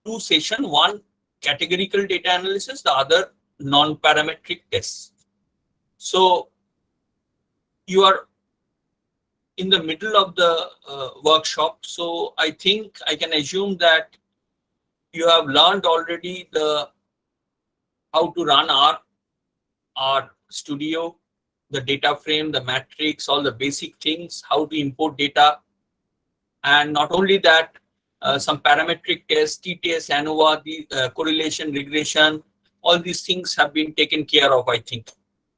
two sessions, one categorical data analysis, the other non-parametric tests. So you are in the middle of the workshop. So I think I can assume that you have learned already how to run our studio, the data frame, the matrix, all the basic things, how to import data. And not only that, some parametric tests, t-tests, Anova, the correlation, regression, all these things have been taken care of, I think.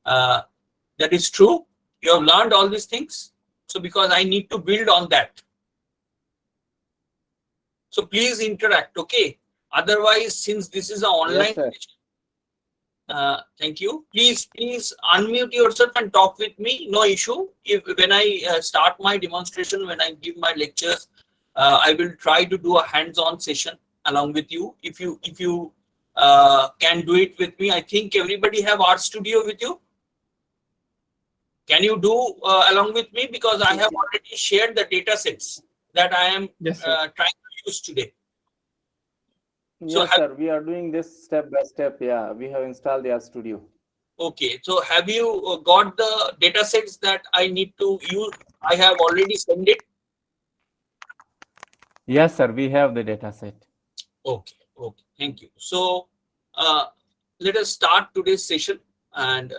That is true. You have learned all these things. So because I need to build on that. So please interact, okay? Otherwise, since this is an online session, thank you. Please unmute yourself and talk with me. No issue. If when I start my demonstration, when I give my lectures, I will try to do a hands-on session along with you. If you can do it with me, I think everybody have RStudio with you. Can you do along with me? Because I have already shared the data sets that I am trying to use today. Yes, sir. We are doing this step by step. Yeah, we have installed the RStudio. Okay. So have you got the data sets that I need to use? I have already sent it. Yes, sir. We have the data set. Okay. Okay. Thank you. So let us start today's session, and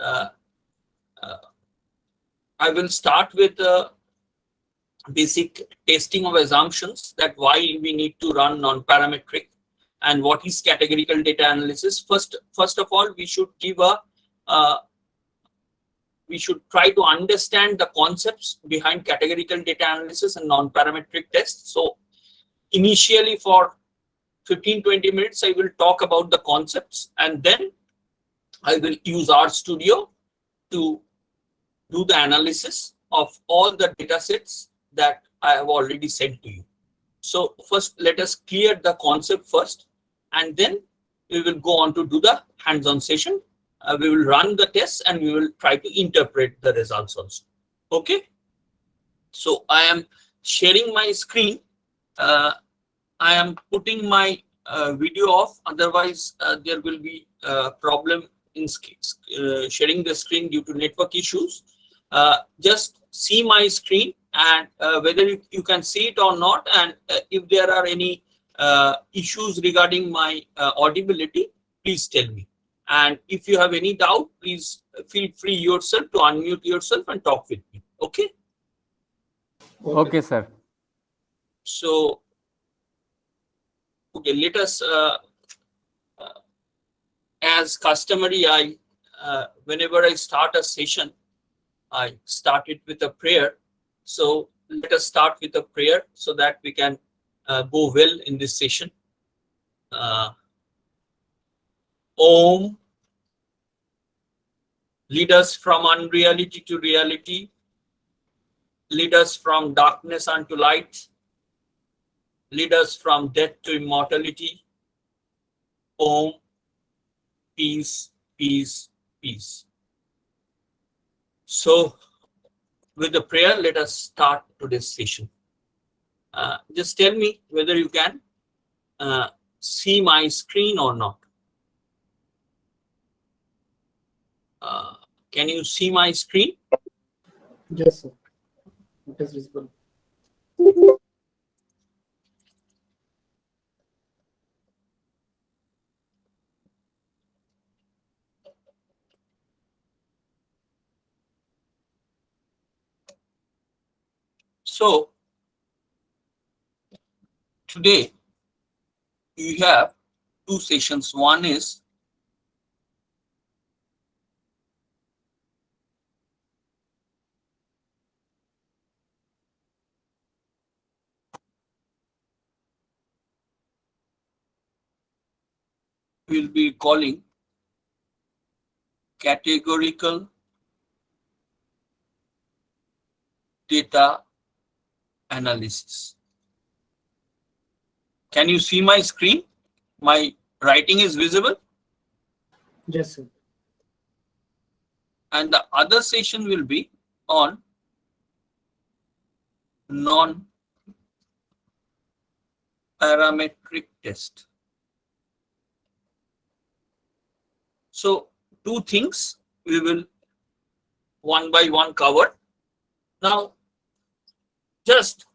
I will start with basic testing of assumptions, that why we need to run non-parametric and what is categorical data analysis. First of all, we should give we should try to understand the concepts behind categorical data analysis and non-parametric tests. So initially for 15-20 minutes, I will talk about the concepts, and then I will use RStudio to do the analysis of all the data sets that I have already sent to you. So first, let us clear the concept first, and then we will go on to do the hands-on session. We will run the tests and we will try to interpret the results also. Okay. So I am sharing my screen. I am putting my video off. Otherwise, there will be a problem in sharing the screen due to network issues. Just see my screen, and whether you can see it or not, and if there are any issues regarding my audibility, please tell me. And if you have any doubt, please feel free yourself to unmute yourself and talk with me. Okay? Okay, sir. So, okay, let us, as customary, whenever I start a session, I start it with a prayer. So let us start with a prayer so that we can go well in this session. Om. Lead us from unreality to reality. Lead us from darkness unto light. Lead us from death to immortality. Om. Peace, peace, peace. So, with the prayer, let us start today's session. Just tell me whether you can see my screen or not. Can you see my screen? Yes, sir. It is visible. So, today you have two sessions. One is we'll be calling categorical data analysis. Can you see my screen? My writing is visible? Yes, sir. And the other session will be on non-parametric test. So two things we will one by one cover. Now, just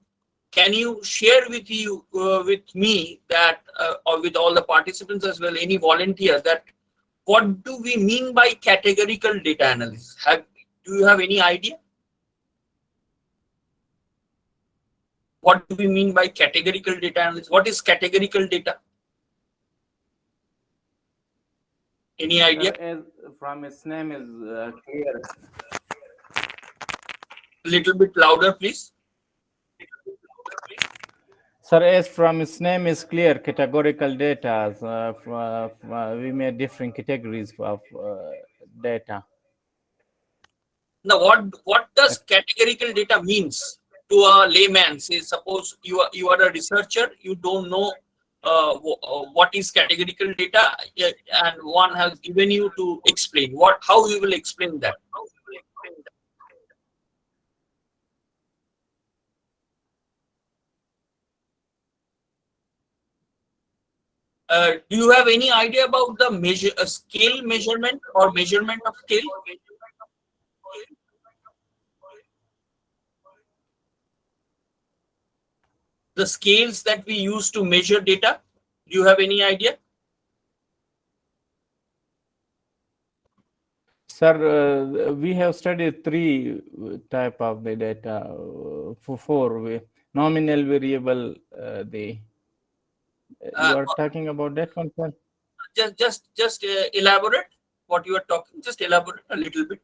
can you share with me that, or with all the participants as well, any volunteer, that what do we mean by categorical data analysis? Do you have any idea? What do we mean by categorical data analysis? What is categorical data? Any idea? From its name is clear. Little bit louder, please. Sir, as from its name is clear, categorical data, we made different categories of data. Now, what does categorical data means to a layman? Say, suppose you are a researcher, you don't know what is categorical data, and one has given you to explain how you will explain that. Do you have any idea about the scale measurement or measurement of scale? The scales that we use to measure data, do you have any idea? Sir, we have studied three type of the data. Four nominal variable. You are talking about that one, sir? Just elaborate what you are talking. Just elaborate a little bit.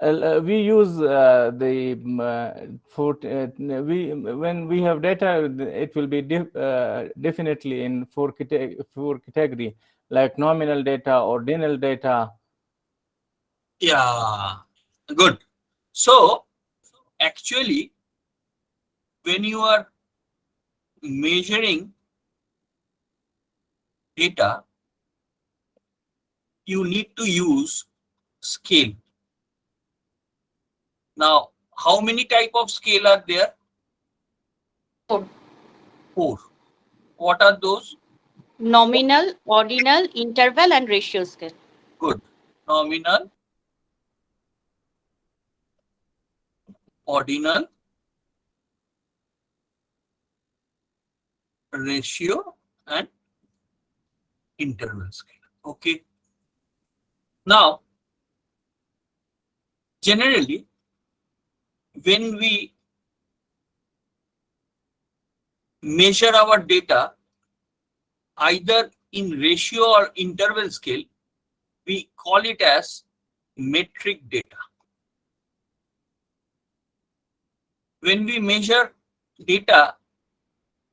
We use when we have data, it will be definitely in four category, like nominal data, ordinal data. Yeah, good. So actually, when you are measuring data, you need to use scale. Now, how many type of scale are there? Four. What are those? Nominal, ordinal, interval, and ratio scale. Good. Nominal, ordinal, ratio, and interval scale. Okay. Now, generally, when we measure our data, either in ratio or interval scale, we call it as metric data. When we measure data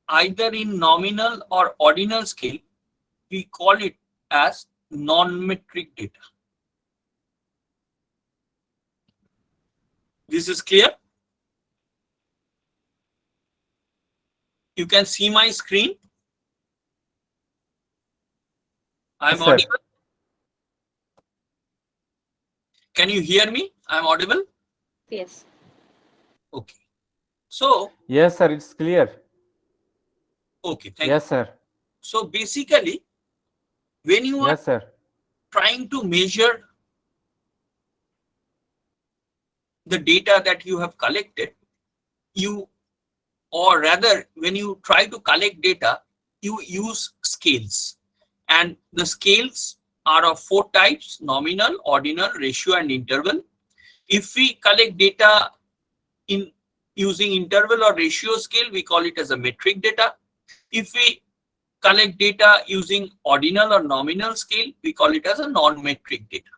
either in nominal or ordinal scale, we call it as non-metric data. This is clear? You can see my screen. I'm Yes, sir. audible. Can you hear me? I'm audible. Yes. Okay. So, Yes, sir, it's clear. okay, thank Yes, you. sir. So basically, when you are Yes, sir. trying to measure the data that you have collected, or rather, when you try to collect data, you use scales. And the scales are of four types: nominal, ordinal, ratio, and interval. If we collect data in using interval or ratio scale, we call it as a metric data. If we collect data using ordinal or nominal scale, we call it as a non-metric data.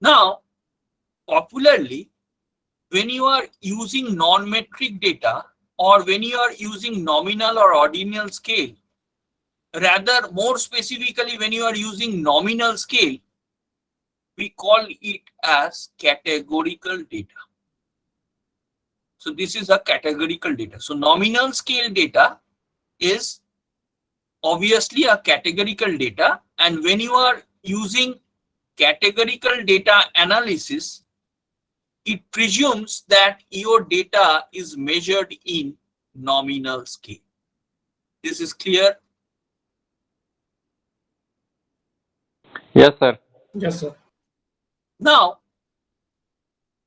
Now, popularly, when you are using non-metric data, or when you are using nominal or ordinal scale, rather more specifically when you are using nominal scale, we call it as categorical data. So this is a categorical data. So nominal scale data is obviously a categorical data, and when you are using categorical data analysis, it presumes that your data is measured in nominal scale. This is clear? Yes, sir. Yes, sir. Now,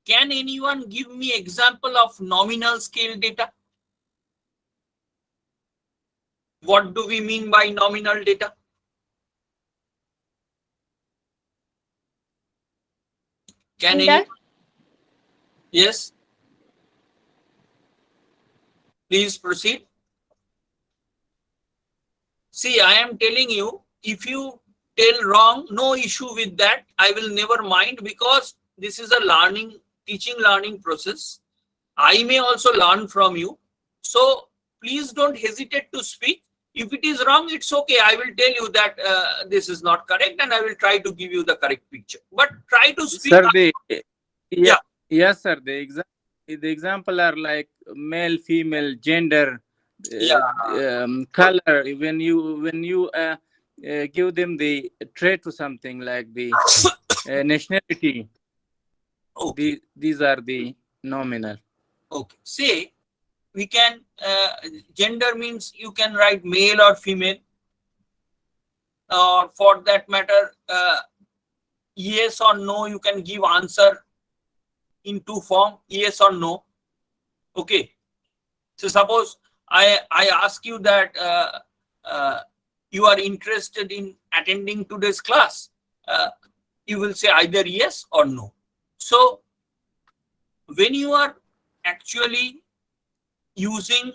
can anyone give me example of nominal scale data? What do we mean by nominal data? Can anyone? Yes. Please proceed. See, I am telling you, if you tell wrong, no issue with that. I will never mind, because this is a teaching learning process. I may also learn from you. So please don't hesitate to speak. If it is wrong, it's okay. I will tell you that this is not correct, and I will try to give you the correct picture. But try to speak. Sir, Yeah. Yes, sir. The example are like male, female, gender, color. When you give them the trait to something like the nationality, Okay. these are the nominal. Okay. Say we can gender means you can write male or female, or for that matter, yes or no. You can give answer in two form, yes or no. Okay. So suppose I ask you that you are interested in attending today's class. You will say either yes or no. So when you are actually using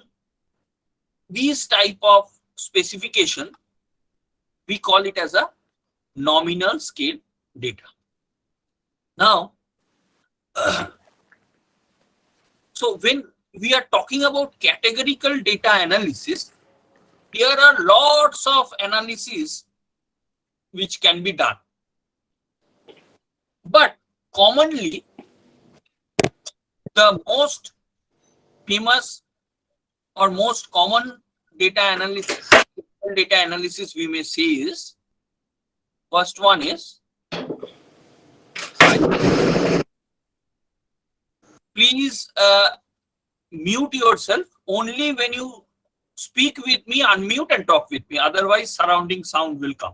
these type of specification, we call it as a nominal scale data. Now, so when we are talking about categorical data analysis, there are lots of analysis which can be done. But commonly, the most famous or most common data analysis we may say is, first one is, please mute yourself only when you speak with me, unmute and talk with me, otherwise surrounding sound will come.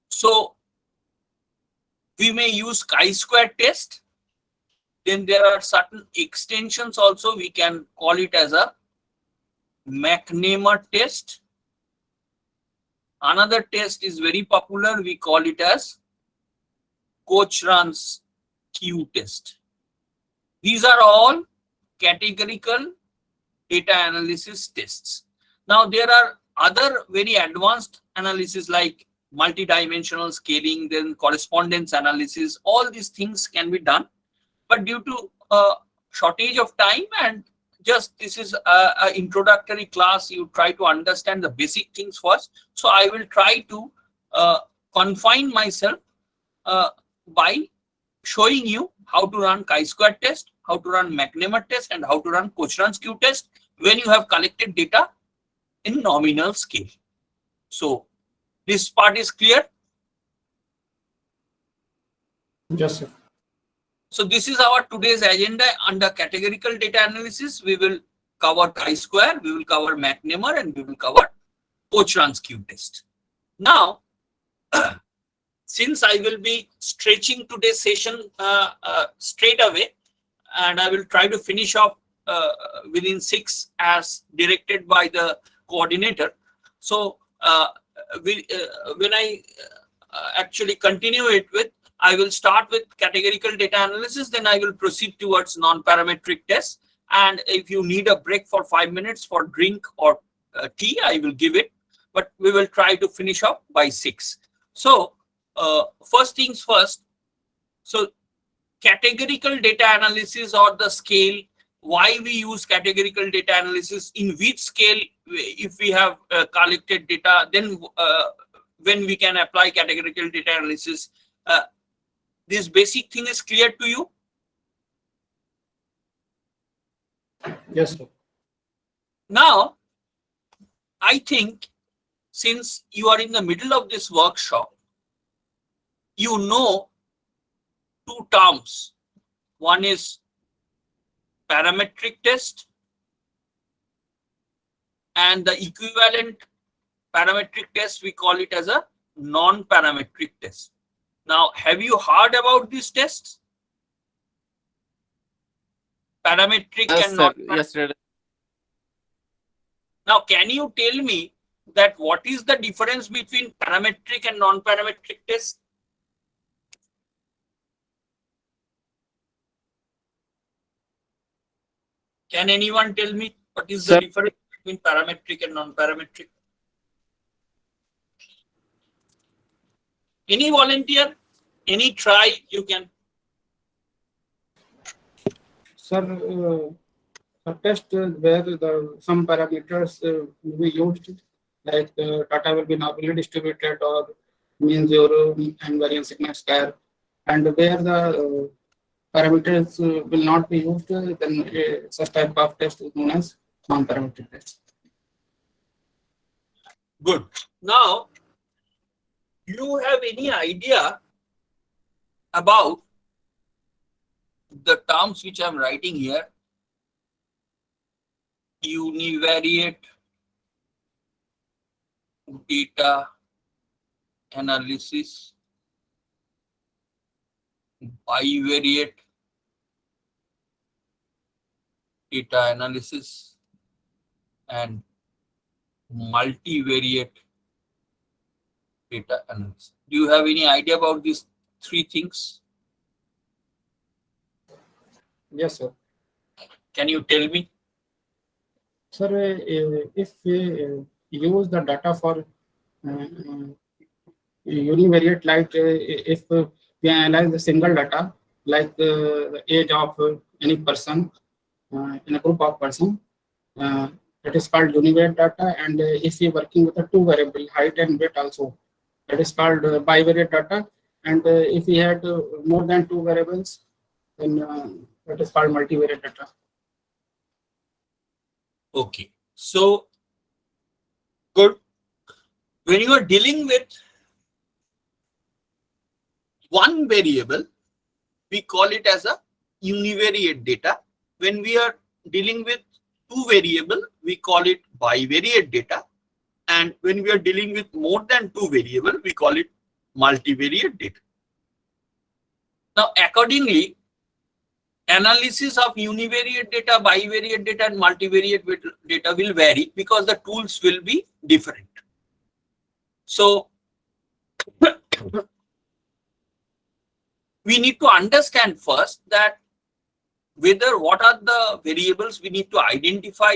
So we may use chi-square test. Then there are certain extensions also. We can call it as a McNamara test. Another test is very popular. We call it as Cochran's Q test. These are all categorical data analysis tests. Now there are other very advanced analysis like multidimensional scaling, then correspondence analysis. All these things can be done, but due to shortage of time and just this is a introductory class, you try to understand the basic things first. So I will try to confine myself by showing you how to run chi-square test, how to run McNamara test, and how to run Cochran's Q test when you have collected data in nominal scale. So this part is clear. Yes, sir. So this is our today's agenda. Under categorical data analysis, we will cover chi-square, we will cover McNamara, and we will cover Cochran's Q test. Now, since I will be stretching today's session straight away, and I will try to finish off within 6 as directed by the coordinator. So when I actually continue it with, I will start with categorical data analysis, then I will proceed towards non-parametric tests. And if you need a break for 5 minutes for drink or tea, I will give it, but we will try to finish up by 6. So first things first. So categorical data analysis, or the scale, why we use categorical data analysis, in which scale, if we have collected data, then when we can apply categorical data analysis. This basic thing is clear to you? Yes, sir. Now, I think since you are in the middle of this workshop, you know two terms. One is parametric test, and the equivalent parametric test, we call it as a non-parametric test. Now, have you heard about these tests? Parametric Yes, and sir. non-parametric. Yes, sir. Now, can you tell me that what is the difference between parametric and non-parametric tests? Can anyone tell me what is the Sir. difference between parametric and non-parametric? Any volunteer? Any try you can? Sir, a test where some parameters will be used, like data will be normally distributed or mean zero and variance sigma square, and where the parameters will not be used, then such type of test is known as non-parametric test. Good. Now, you have any idea about the terms which I'm writing here? Univariate data analysis, bivariate data analysis, and multivariate data analysis. Do you have any idea about these three things? Yes, sir. Can you tell me? Sir, if we use the data for univariate, like if we analyze the single data, like the age of any person in a group of person, that is called univariate data. And if we are working with a two variable, height and weight also, that is called bivariate data. And if we had more than two variables, then that is called multivariate data. Okay, so good. When you are dealing with one variable, we call it as a univariate data. When we are dealing with two variable, we call it bivariate data. And when we are dealing with more than two variable, we call it multivariate data. Now, accordingly, analysis of univariate data, bivariate data, and multivariate data will vary because the tools will be different. So, we need to understand first that whether what are the variables we need to identify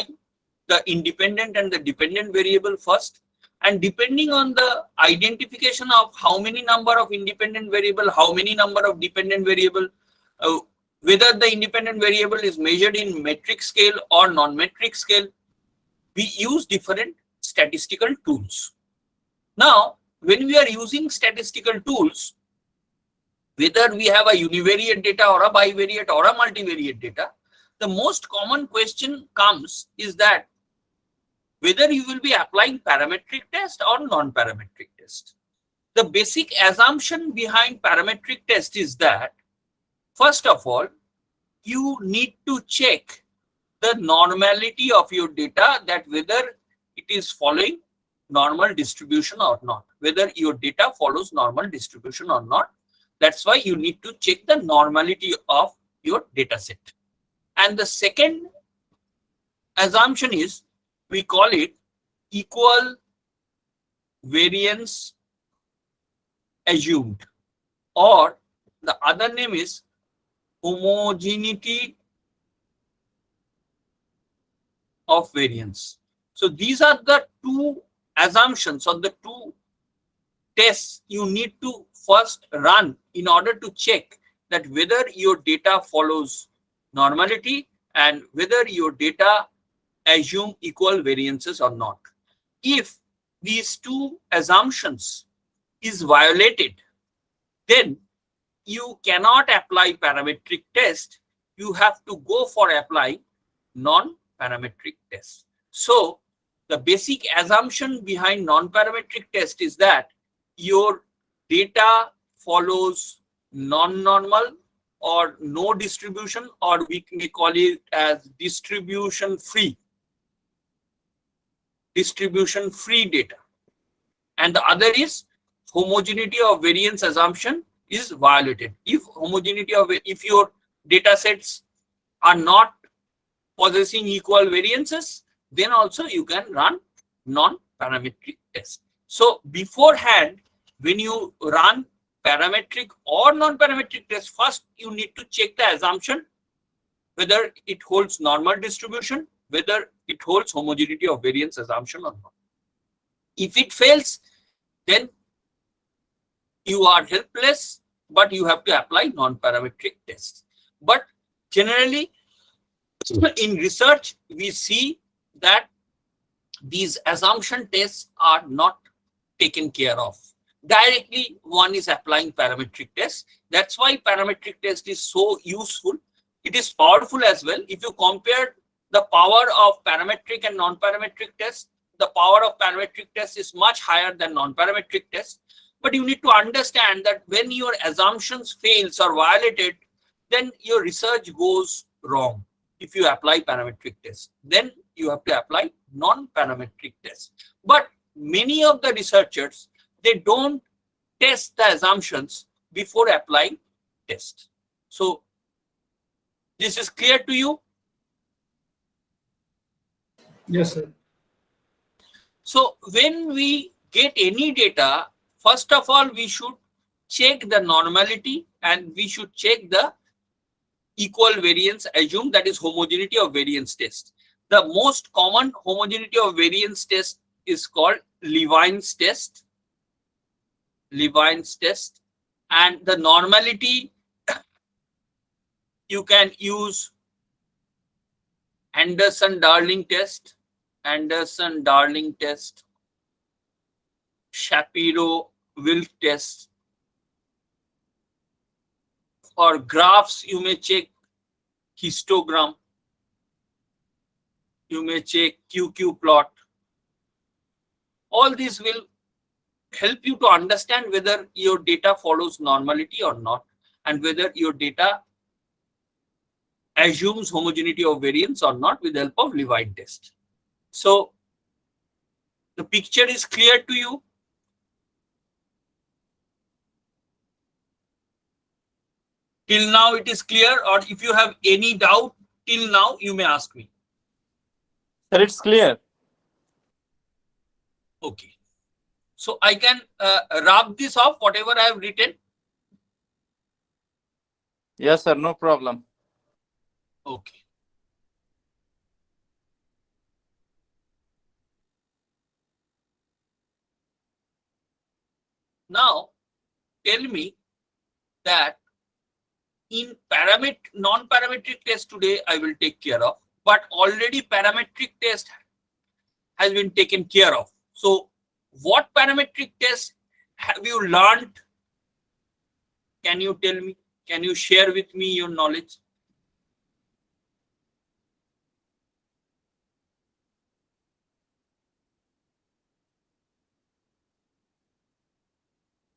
the independent and the dependent variable first, and depending on the identification of how many number of independent variable, how many number of dependent variable, whether the independent variable is measured in metric scale or non-metric scale, we use different statistical tools. Now, when we are using statistical tools, whether we have a univariate data or a bivariate or a multivariate data, the most common question comes is that whether you will be applying parametric test or non-parametric test. The basic assumption behind parametric test is that, first of all, you need to check the normality of your data, that whether it is following normal distribution or not, whether your data follows normal distribution or not. That's why you need to check the normality of your data set. And the second assumption is, we call it equal variance assumed, or the other name is homogeneity of variance. So these are the two assumptions or the two tests you need to first run in order to check that whether your data follows normality and whether your data assume equal variances or not. If these two assumptions is violated, then you cannot apply parametric test. You have to go for applying non-parametric test. So the basic assumption behind non-parametric test is that your data follows non-normal or no distribution, or we may call it as distribution free data. And the other is homogeneity of variance assumption is violated. If your data sets are not possessing equal variances, then also you can run non-parametric test. So beforehand, when you run parametric or non-parametric test, first you need to check the assumption, whether it holds normal distribution, whether it holds homogeneity of variance assumption or not. If it fails, then you are helpless, but you have to apply non-parametric tests. But generally, in research, we see that these assumption tests are not taken care of. Directly, one is applying parametric tests. That's why parametric test is so useful. It is powerful as well. If you compare the power of parametric and non-parametric tests, the power of parametric test is much higher than non-parametric tests. But you need to understand that when your assumptions fails or violated, then your research goes wrong. If you apply parametric tests, then you have to apply non-parametric tests. But many of the researchers, they don't test the assumptions before applying tests. So this is clear to you? Yes, sir. So when we get any data, first of all, we should check the normality and we should check the equal variance assumed, that is homogeneity of variance test. The most common homogeneity of variance test is called Levine's test. Levine's test. And the normality, you can use Anderson-Darling test, Anderson-Darling test, Shapiro-Wilk test. For graphs, you may check histogram. You may check QQ plot. All these will help you to understand whether your data follows normality or not, and whether your data assumes homogeneity of variance or not with the help of Levine test. So the picture is clear to you. Till now it is clear, or if you have any doubt till now, you may ask me. Sir, it's clear. Okay. So I can wrap this off, whatever I have written. Yes, sir, no problem. Okay. Now, tell me that in non-parametric test today, I will take care of, but already parametric test has been taken care of. So what parametric test have you learned? Can you tell me? Can you share with me your knowledge?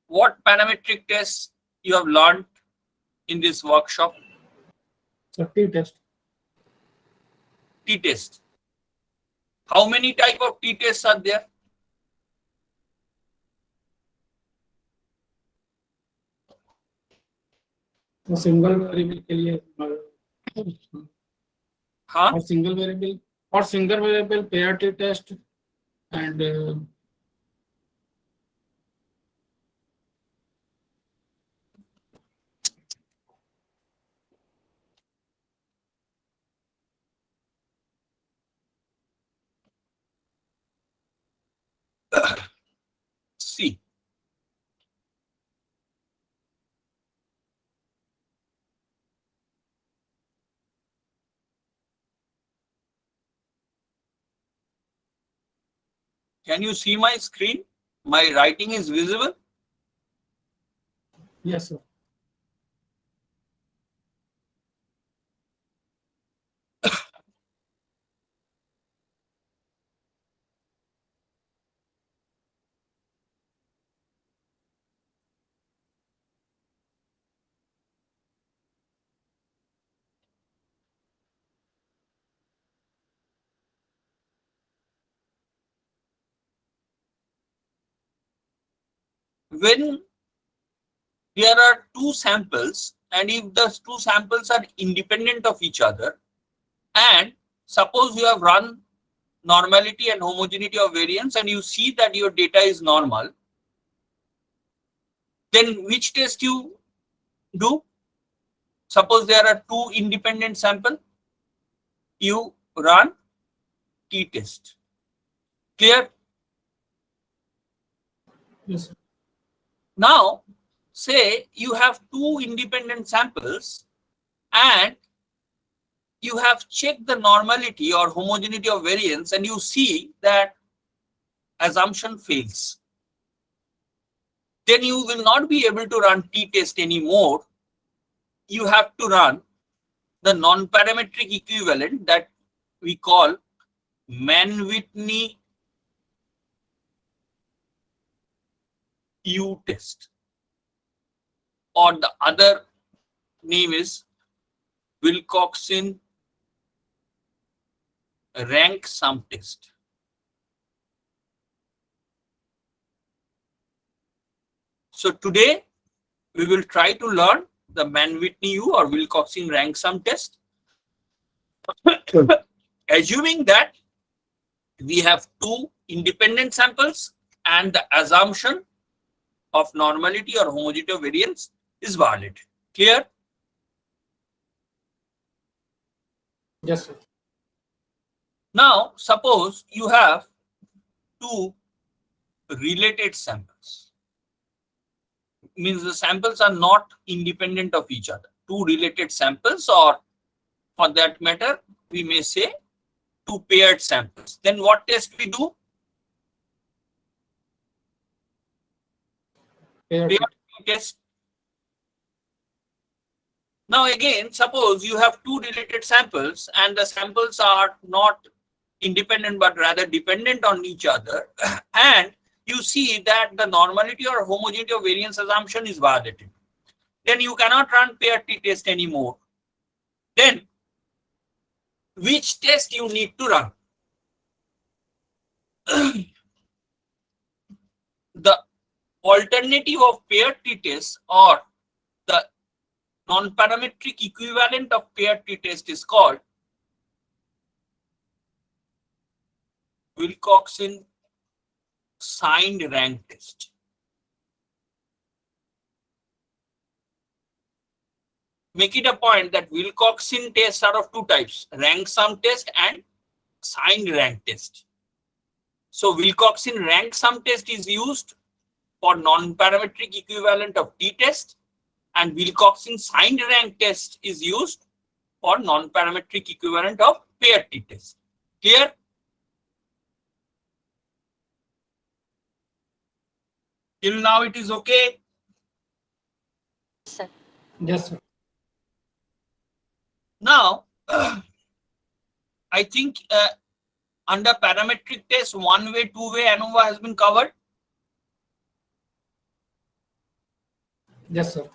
What parametric tests you have learned in this workshop? So t-test. T-test. How many type of t-tests are there? तो single variable के लिए Huh? और single variable pair T test and See. Can you see my screen? My writing is visible? yes sir. when there are two samples, and if the two samples are independent of each other, and suppose you have run normality and homogeneity of variance and you see that your data is normal, then which test you do? Suppose there are two independent samples, you run t-test. Clear? Yes, sir. Now, say you have two independent samples and you have checked the normality or homogeneity of variance and you see that assumption fails. Then you will not be able to run t-test anymore. You have to run the non-parametric equivalent that we call Mann-Whitney U-test, or the other name is Wilcoxon rank sum test. So today we will try to learn the Mann-Whitney U or Wilcoxon rank sum test. Assuming that we have two independent samples and the assumption of normality or homogeneity of variance is valid. Clear? Yes, sir. Now, suppose you have two related samples. Means the samples are not independent of each other. Two related samples, or for that matter, we may say two paired samples. Then what test we do? Paired Paired test. Now again, suppose you have two related samples and the samples are not independent but rather dependent on each other, and you see that the normality or homogeneity of variance assumption is violated. Then you cannot run paired t-test anymore. Then which test you need to run? The alternative of paired t-test or the non-parametric equivalent of paired t-test is called Wilcoxon signed rank test. Make it a point that Wilcoxon tests are of two types, rank sum test and signed rank test. So Wilcoxon rank sum test is used for non-parametric equivalent of t-test, and Wilcoxon signed rank test is used for non-parametric equivalent of paired t-test. Clear? Till now it is okay? Sir. Yes, sir. Now, I think under parametric test, one-way, two-way Anova has been covered. Yes, sir.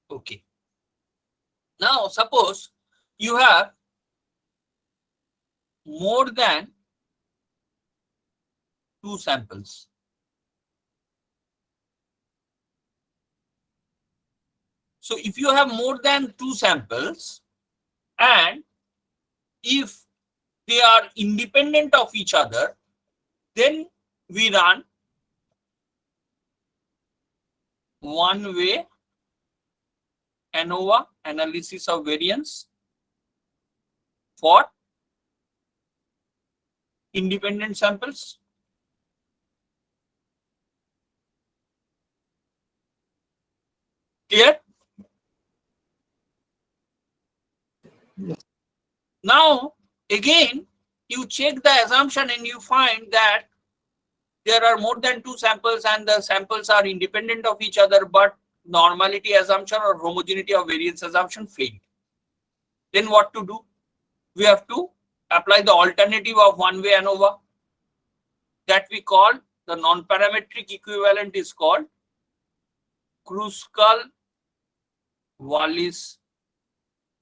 Okay. Now, suppose you have more than two samples. So if you have more than two samples and if they are independent of each other, then we run one-way Anova analysis of variance for independent samples. Clear? Now, again, you check the assumption and you find that there are more than two samples and the samples are independent of each other, but normality assumption or homogeneity of variance assumption failed. Then what to do? We have to apply the alternative of one-way Anova that we call the non-parametric equivalent is called Kruskal Wallis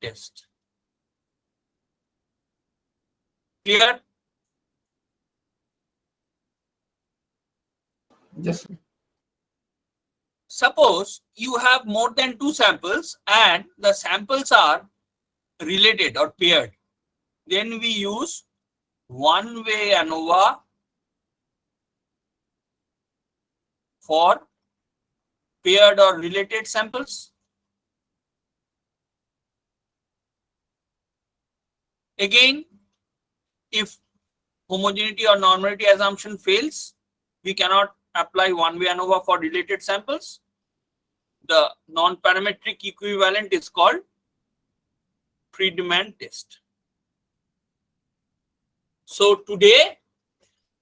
test. Clear? Yes, sir. suppose you have more than 2 samples and the samples are related or paired, then we use one-way ANOVA for paired or related samples. Again, if homogeneity or normality assumption fails, we cannot apply one-way ANOVA for related samples. The non-parametric equivalent is called Friedman test. So today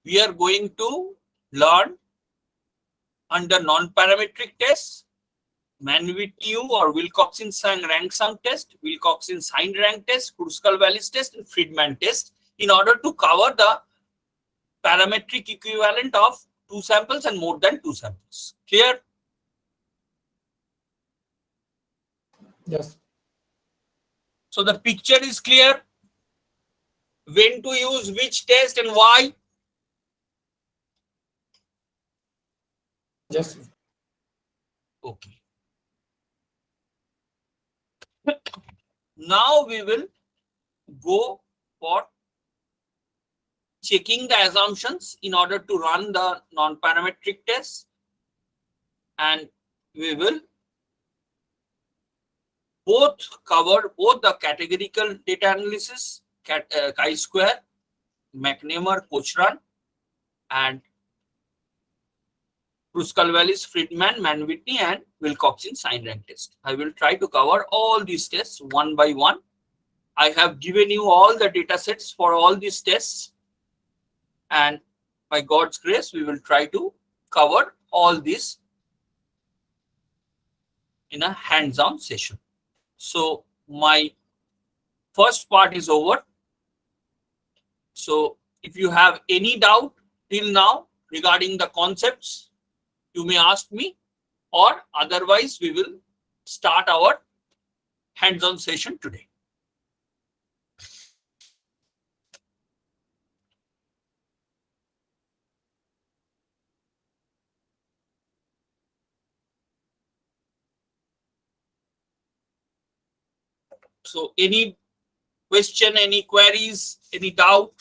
we are going to learn under non-parametric tests, Mann-Whitney or Wilcoxon rank sum test, Wilcoxon sign rank test, Kruskal Wallis test, and Friedman test in order to cover the parametric equivalent of 2 samples and more than 2 samples. Clear? Yes. So the picture is clear. When to use which test and why? Yes. Okay. Now we will go for checking the assumptions in order to run the non-parametric test, and we will cover both the categorical data analysis, chi-square, McNamara, Cochran, and Kruskal Wallis, Friedman, Mann-Whitney, and Wilcoxon sign rank test. I will try to cover all these tests one by one. I have given you all the data sets for all these tests, and by God's grace, we will try to cover all this in a hands-on session. So my first part is over. So if you have any doubt till now regarding the concepts, you may ask me, or otherwise we will start our hands-on session today. So any question, any queries, any doubt?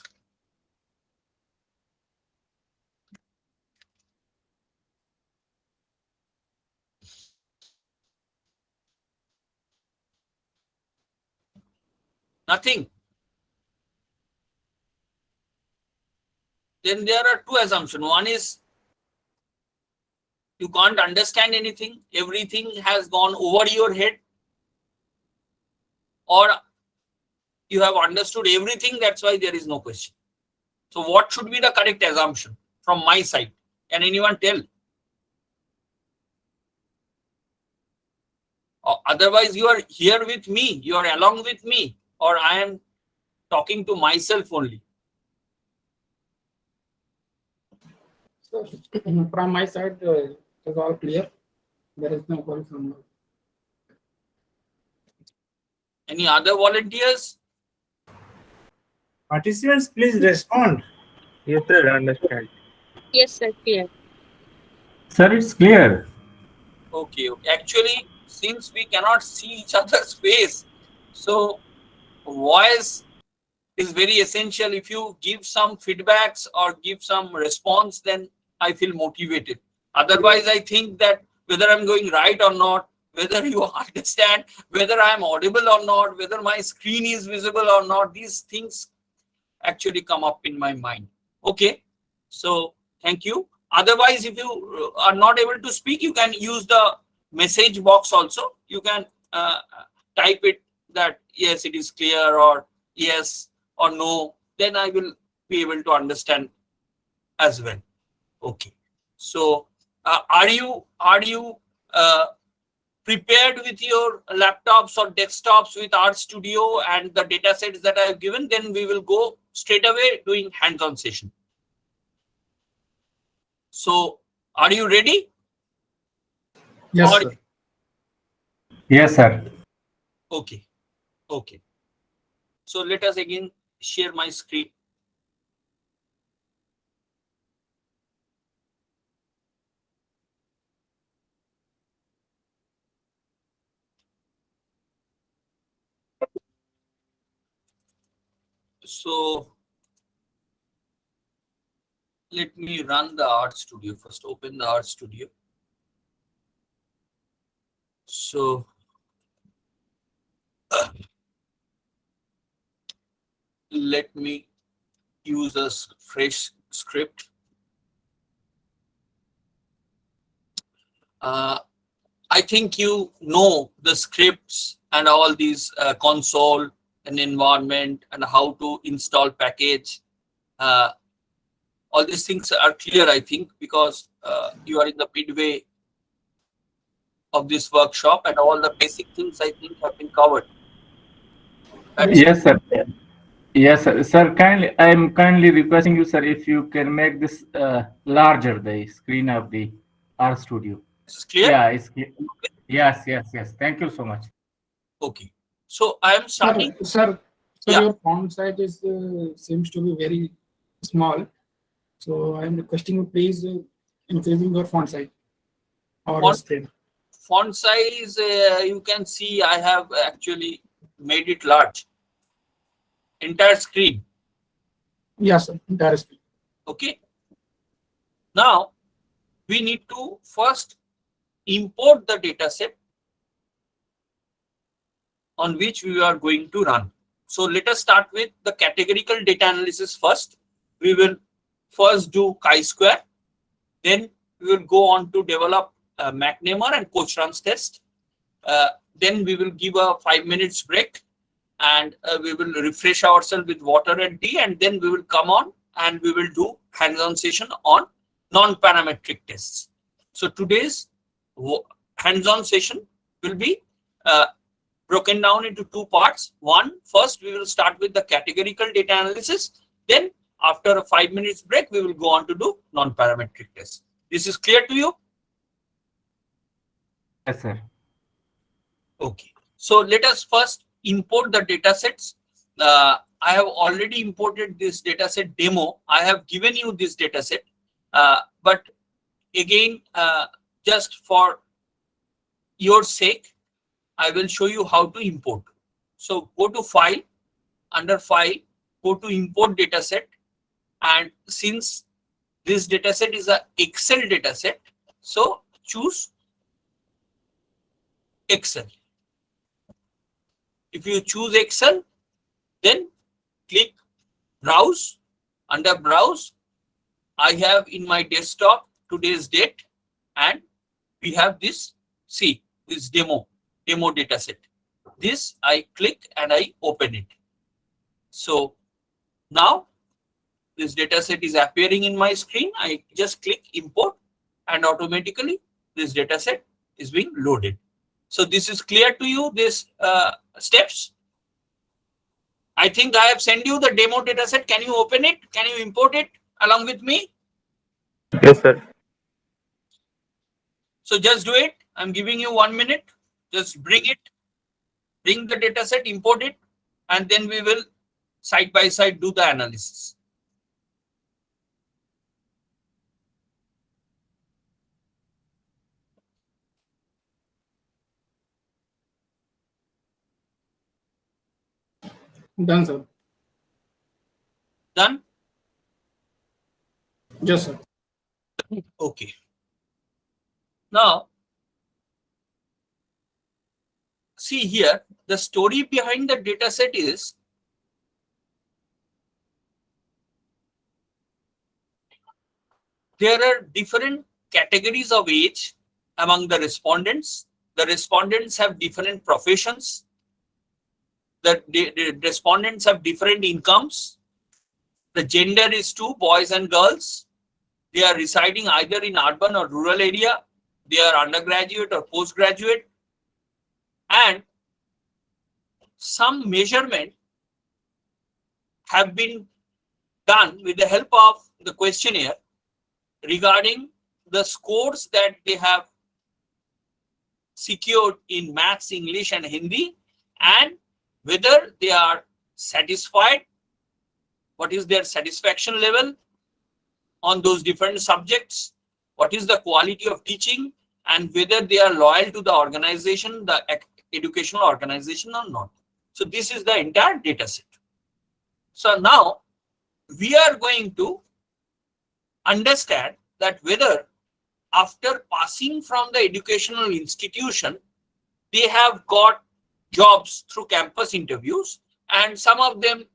Nothing. Then there are 2 assumptions. One is you can't understand anything, everything has gone over your head, or you have understood everything, that's why there is no question. So what should be the correct assumption from my side? Can anyone tell? Or otherwise you are here with me, you are along with me, or I am talking to myself only. So from my side, it is all clear. There is no question. Any other volunteers? Participants, please respond. Yes, sir, understand. Yes, sir, clear. Sir, it's clear. Okay, okay. Actually, since we cannot see each other's face, so voice is very essential. If you give some feedbacks or give some response, then I feel motivated. Otherwise, I think that whether I'm going right or not, whether you understand, whether I'm audible or not, whether my screen is visible or not, these things actually come up in my mind. Okay, so thank you. Otherwise, if you are not able to speak, you can use the message box also. You can type it that yes, it is clear, or yes or no. Then I will be able to understand as well. Okay. So are you prepared with your laptops or desktops with RStudio and the data sets that I have given? Then we will go straight away doing hands-on session. So are you ready? Yes, Or- sir. Yes, sir. Okay. Okay. So let us again share my screen. So let me run the Art Studio first. Open the Art Studio. So let me use a fresh script. I think you know the scripts and all these console and environment and how to install package. All these things are clear, I think, because you are in the midway of this workshop and all the basic things I think have been covered. Yes, sir. Yes, sir. Sir, I'm kindly requesting you, sir, if you can make this larger, the screen of the R Studio. This is clear? Yeah, it's clear. Yes, yes, yes. Thank you so much. Okay. So I am starting. Sir, Yeah. your font size is seems to be very small. So I am requesting you please increasing your font size. Or Font- screen. Font size, you can see I have actually made it large. Entire screen. Yes, sir. Entire screen. Okay. Now we need to first import the data set on which we are going to run. So let us start with the categorical data analysis first. We will first do chi-square. Then we will go on to develop McNamara and Cochran's test. Then we will give a 5 minutes break and we will refresh ourselves with water and tea, and then we will come on and we will do hands-on session on non-parametric tests. So today's hands-on session will be broken down into two parts. One, first we will start with the categorical data analysis. Then after a 5 minutes break, we will go on to do non-parametric tests. This is clear to you? Yes, sir. Okay. So let us first import the data sets. I have already imported this data set demo. I have given you this data set, but again, just for your sake, I will show you how to import. So go to File, under File, go to Import Dataset, and since this dataset is an Excel dataset, so choose Excel. If you choose Excel, then click Browse. Under Browse, I have in my desktop today's date, and we have this, see, this demo dataset. This I click and I open it. So now this dataset is appearing in my screen. I just click import and automatically this dataset is being loaded. So this is clear to you, this steps. I think I have sent you the demo dataset. Can you open it? Can you import it along with me? Yes, sir. So just do it. I'm giving you 1 minute. Just bring the dataset, import it, and then we will side by side do the analysis. Done, sir. Done? Yes, sir. Okay. Now, see here, the story behind the dataset is there are different categories of age among the respondents. The respondents have different professions. The respondents have different incomes. The gender is 2, boys and girls. They are residing either in urban or rural area. They are undergraduate or postgraduate. And some measurement have been done with the help of the questionnaire regarding the scores that they have secured in Maths, English and Hindi, and whether they are satisfied, what is their satisfaction level on those different subjects, what is the quality of teaching, and whether they are loyal to the organization, the educational organization or not. So this is the entire data set. So now we are going to understand that whether after passing from the educational institution, they have got jobs through campus interviews, and some of them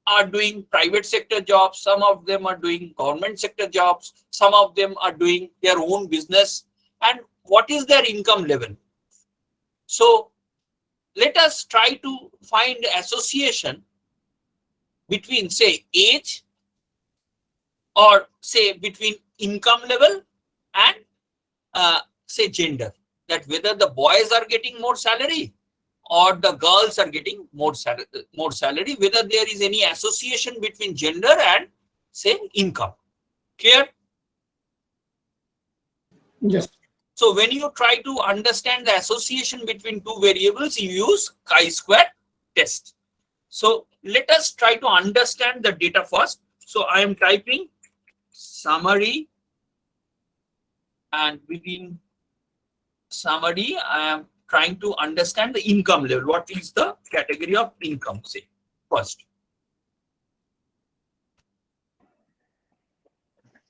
are doing private sector jobs, some of them are doing government sector jobs, some of them are doing their own business, and what is their income level. So let us try to find association between, say, age, or say between income level and say gender, that whether the boys are getting more salary or the girls are getting more salary, whether there is any association between gender and say income. Clear? Yes. So when you try to understand the association between two variables, you use chi-square test. So let us try to understand the data first. So I am typing summary, and within summary I am trying to understand the income level. What is the category of income, say, first?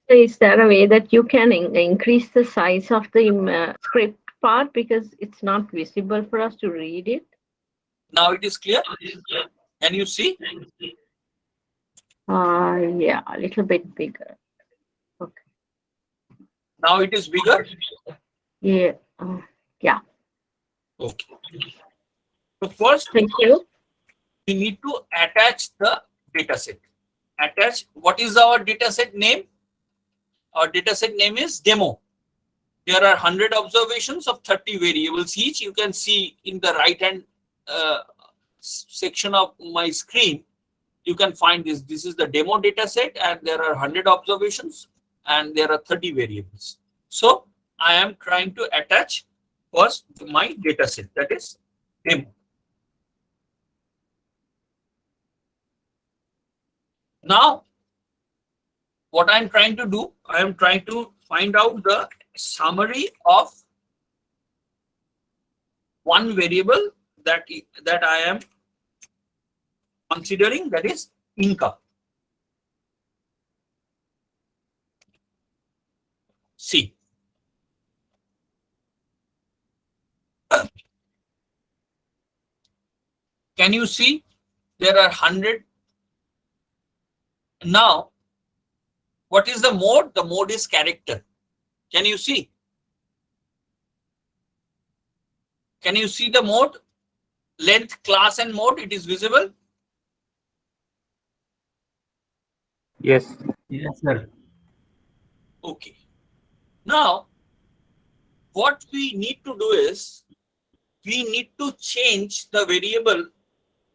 So is there a way that you can increase the size of the script part, because it's not visible for us to read it? Now it is clear. Can you see? Yeah, a little bit bigger. Okay. Now it is bigger. Yeah. Yeah. Okay. So first, Thank you. we need to attach the data set. Attach. What is our data set name? Our data set name is demo. There are 100 observations of 30 variables each. You can see in the right hand section of my screen, you can find this. This is the demo data set, and there are 100 observations and there are 30 variables. So I am trying to attach first my data set, that is demo. Now what I am trying to do, I am trying to find out the summary of one variable that I am considering, that is income. See, can you see there are 100? Now what is the mode? The mode is character. Can you see? Can you see the mode? Length, class and mode, it is visible. Yes. Yes, sir. Okay. Now what we need to do is we need to change the variable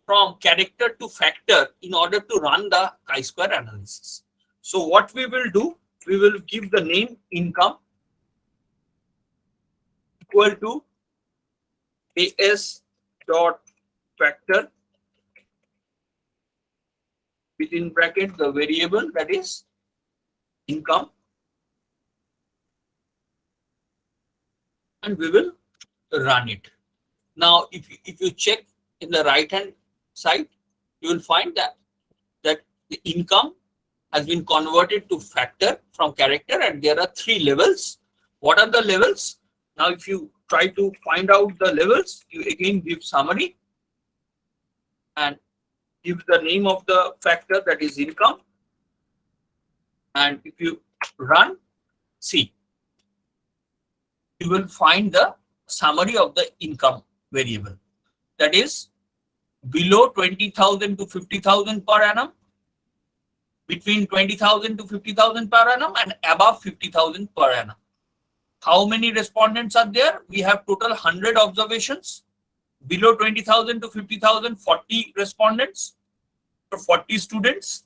from character to factor in order to run the chi-square analysis. So what we will do, we will give the name income equal to as dot factor within bracket the variable, that is income, and we will run it. Now if you check in the right hand side, you will find that the income has been converted to factor from character, and there are 3 levels. What are the levels? Now if you try to find out the levels, you again give summary and give the name of the factor, that is income, and if you run, see, you will find the summary of the income variable, that is below 20,000 to 50,000 per annum, between 20,000 to 50,000 per annum, and above 50,000 per annum. How many respondents are there? We have total 100 observations. Below 20,000 to 50,000, 40 respondents, 40 students.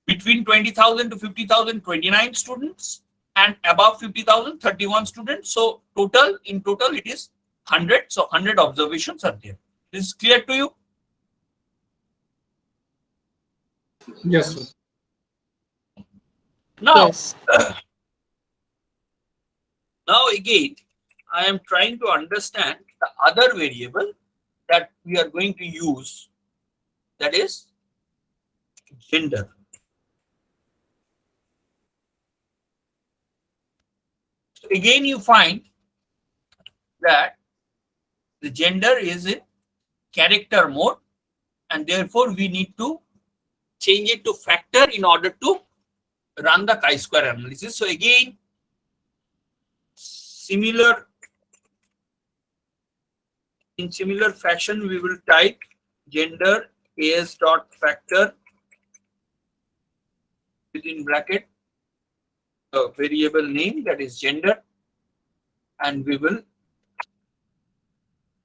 Between 20,000 to 50,000, 29 students, and above 50,000, 31 students. So in total it is 100. So 100 observations are there. This is clear to you? Yes, sir. Now, Yes. now again, I am trying to understand the other variable that we are going to use, that is gender. So again, you find that the gender is in character mode, and therefore we need to change it to factor in order to run the chi-square analysis. So again, in similar fashion, we will type gender as dot factor within bracket a variable name, that is gender, and we will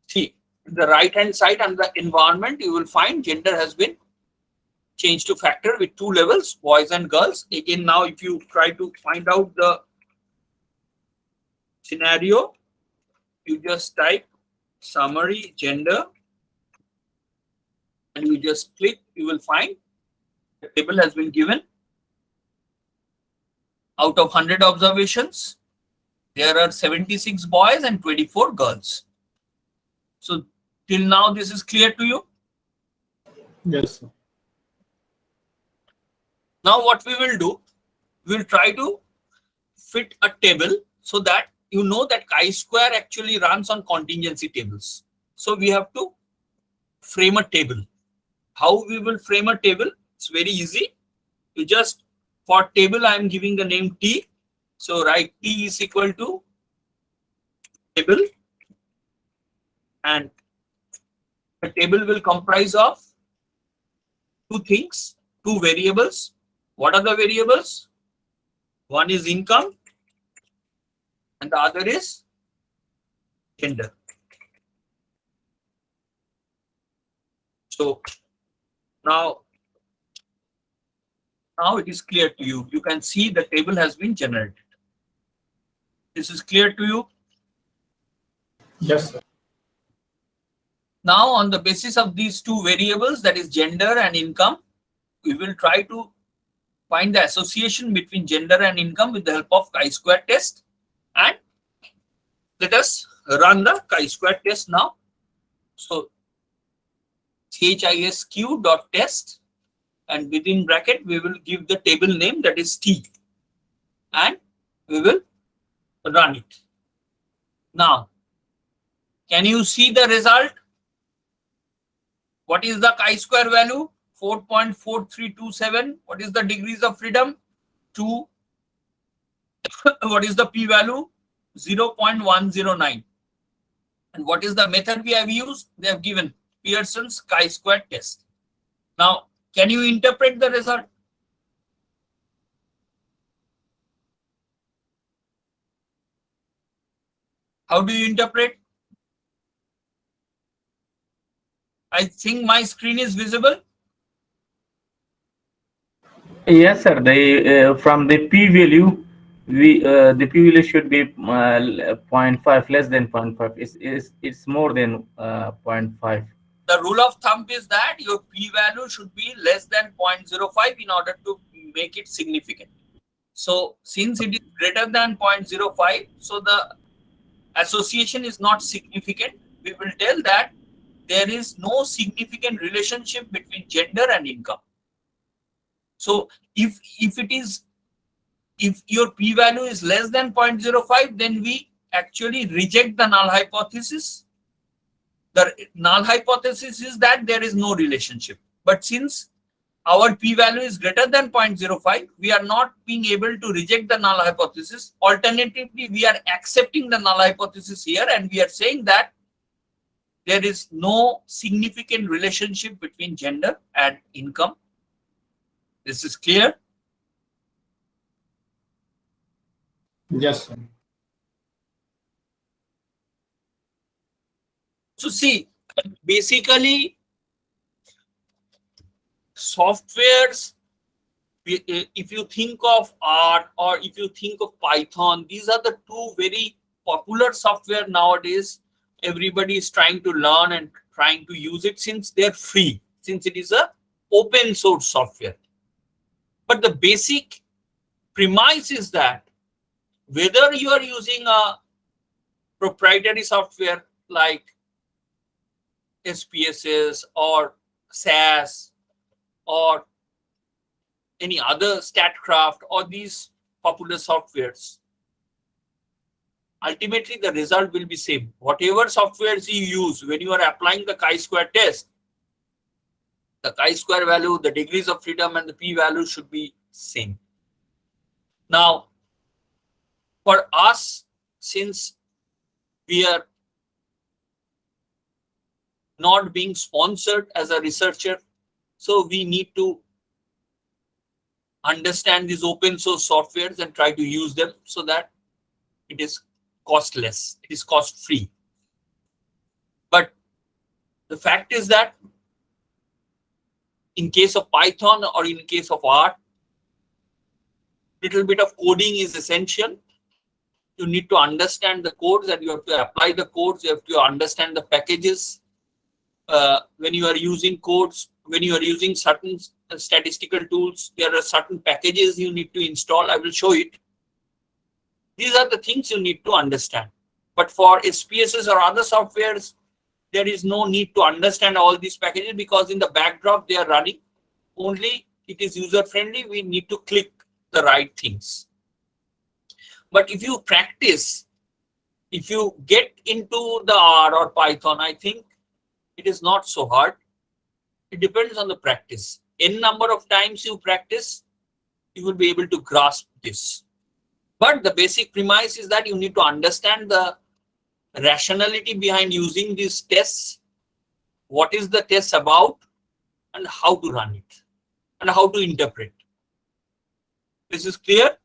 see the right hand side and the environment. You will find gender has been changed to factor with 2 levels, boys and girls. Again, now if you try to find out the scenario, you just type summary gender and you just click, you will find the table has been given. Out of 100 observations, there are 76 boys and 24 girls. So till now this is clear to you? Yes, sir. Now what we will do, we will try to fit a table so that you know that chi-square actually runs on contingency tables. So we have to frame a table. How we will frame a table? It's very easy. You just, for table, I am giving the name T. So write T is equal to table, and the table will comprise of 2 things, 2 variables. What are the variables? One is income and the other is gender. So now it is clear to you. You can see the table has been generated. This is clear to you? Yes, sir. Now on the basis of these 2 variables, that is gender and income, we will try to find the association between gender and income with the help of chi-square test, and let us run the chi-square test now. So CHISQ.test, and within bracket we will give the table name, that is T, and we will run it. Now can you see the result? What is the chi-square value? 4.4327. What is the degrees of freedom? 2. What is the p-value? 0.109. And what is the method we have used? They have given Pearson's chi-square test. Now, can you interpret the result? How do you interpret? I think my screen is visible. Yes, sir. From the p-value, the p-value should be 0.5, less than 0.5. It's more than 0.5. The rule of thumb is that your p-value should be less than 0.05 in order to make it significant. So since it is greater than 0.05, so the association is not significant. We will tell that there is no significant relationship between gender and income. So if your p-value is less than 0.05, then we actually reject the null hypothesis. The null hypothesis is that there is no relationship. But since our p-value is greater than 0.05, we are not being able to reject the null hypothesis. Alternatively, we are accepting the null hypothesis here, and we are saying that there is no significant relationship between gender and income. This is clear? Yes, sir. So see, basically softwares, if you think of R or if you think of Python, these are the 2 very popular software nowadays. Everybody is trying to learn and trying to use it since they're free, since it is a open source software. But the basic premise is that whether you are using a proprietary software like SPSS or SAS or any other StatCraft or these popular softwares, ultimately the result will be same. Whatever softwares you use when you are applying the chi-square test, the chi-square value, the degrees of freedom, and the p-value should be same. Now, for us, since we are not being sponsored as a researcher, so we need to understand these open source softwares and try to use them so that it is costless, it is cost free. But the fact is that in case of Python or in case of R, little bit of coding is essential. You need to understand the codes and you have to apply the codes. You have to understand the packages. When you are using codes, when you are using certain statistical tools, there are certain packages you need to install. I will show it. These are the things you need to understand. But for SPSS or other softwares, there is no need to understand all these packages because in the backdrop they are running. Only it is user friendly. We need to click the right things. But if you practice, if you get into the R or Python, I think it is not so hard. It depends on the practice. N number of times you practice, you will be able to grasp this. But the basic premise is that you need to understand the rationality behind using these tests. What is the test about and how to run it and how to interpret. This is clear?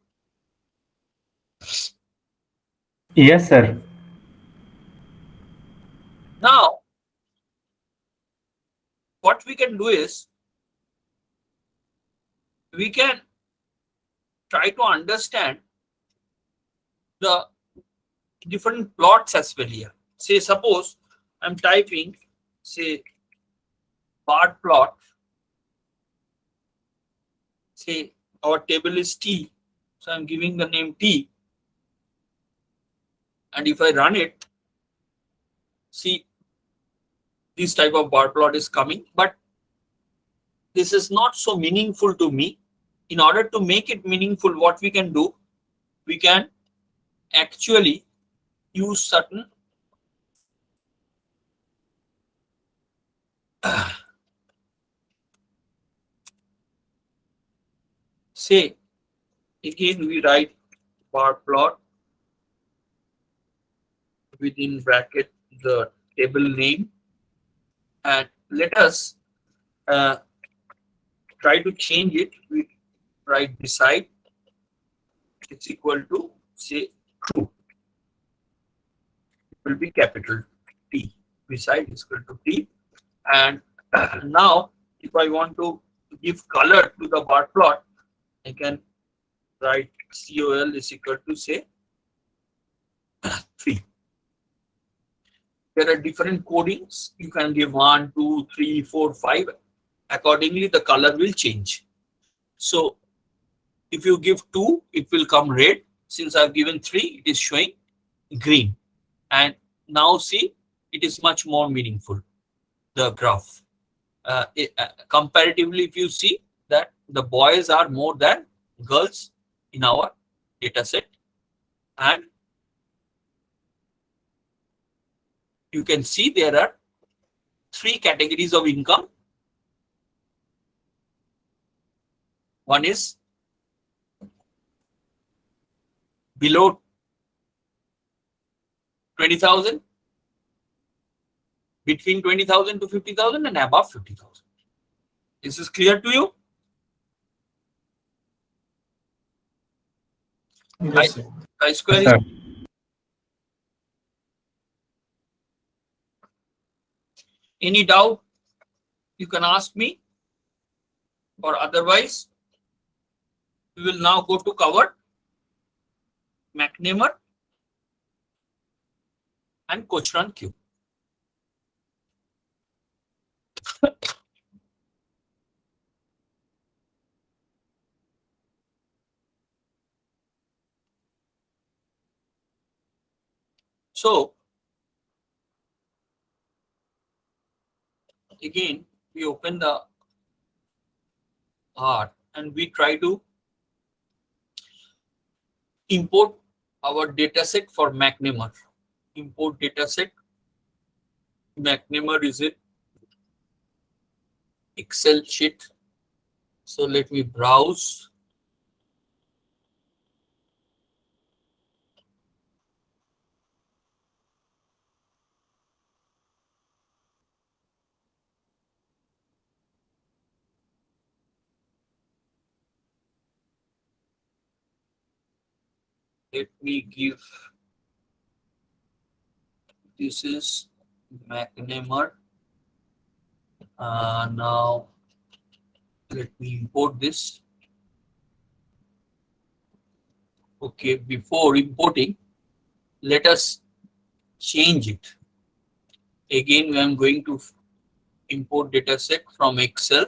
Yes, sir. Now, what we can do is we can try to understand the different plots as well here. Say, suppose I'm typing, say, bar plot. Say, our table is T. So I'm giving the name T. And if I run it, see, this type of bar plot is coming, but this is not so meaningful to me. In order to make it meaningful, what we can do, we can actually use certain say, again we write bar plot within bracket the table name, and let us try to change it. We write beside it's equal to, say, true. It will be capital T. Beside is equal to T. And now if I want to give color to the bar plot, I can write COL is equal to, say, 3. There are different codings. You can give 1, 2, 3, 4, 5. Accordingly, the color will change. So if you give 2, it will come red. Since I've given 3, it is showing green. And now see, it is much more meaningful, the graph. Comparatively, if you see that the boys are more than girls in our data set, and you can see there are 3 categories of income. One is below 20,000, between 20,000 to 50,000, and above 50,000. This is clear to you? Yes, sir. Chi-square Yes, is sir. any doubt you can ask me, or otherwise we will now go to cover McNamara and Cochran Q. So again, we open the R and we try to import our dataset for McNamara. Import dataset. McNamara is an Excel sheet. So let me browse. Let me give, this is McNamara. Now let me import this. Okay, before importing, let us change it. Again, I am going to import dataset from Excel.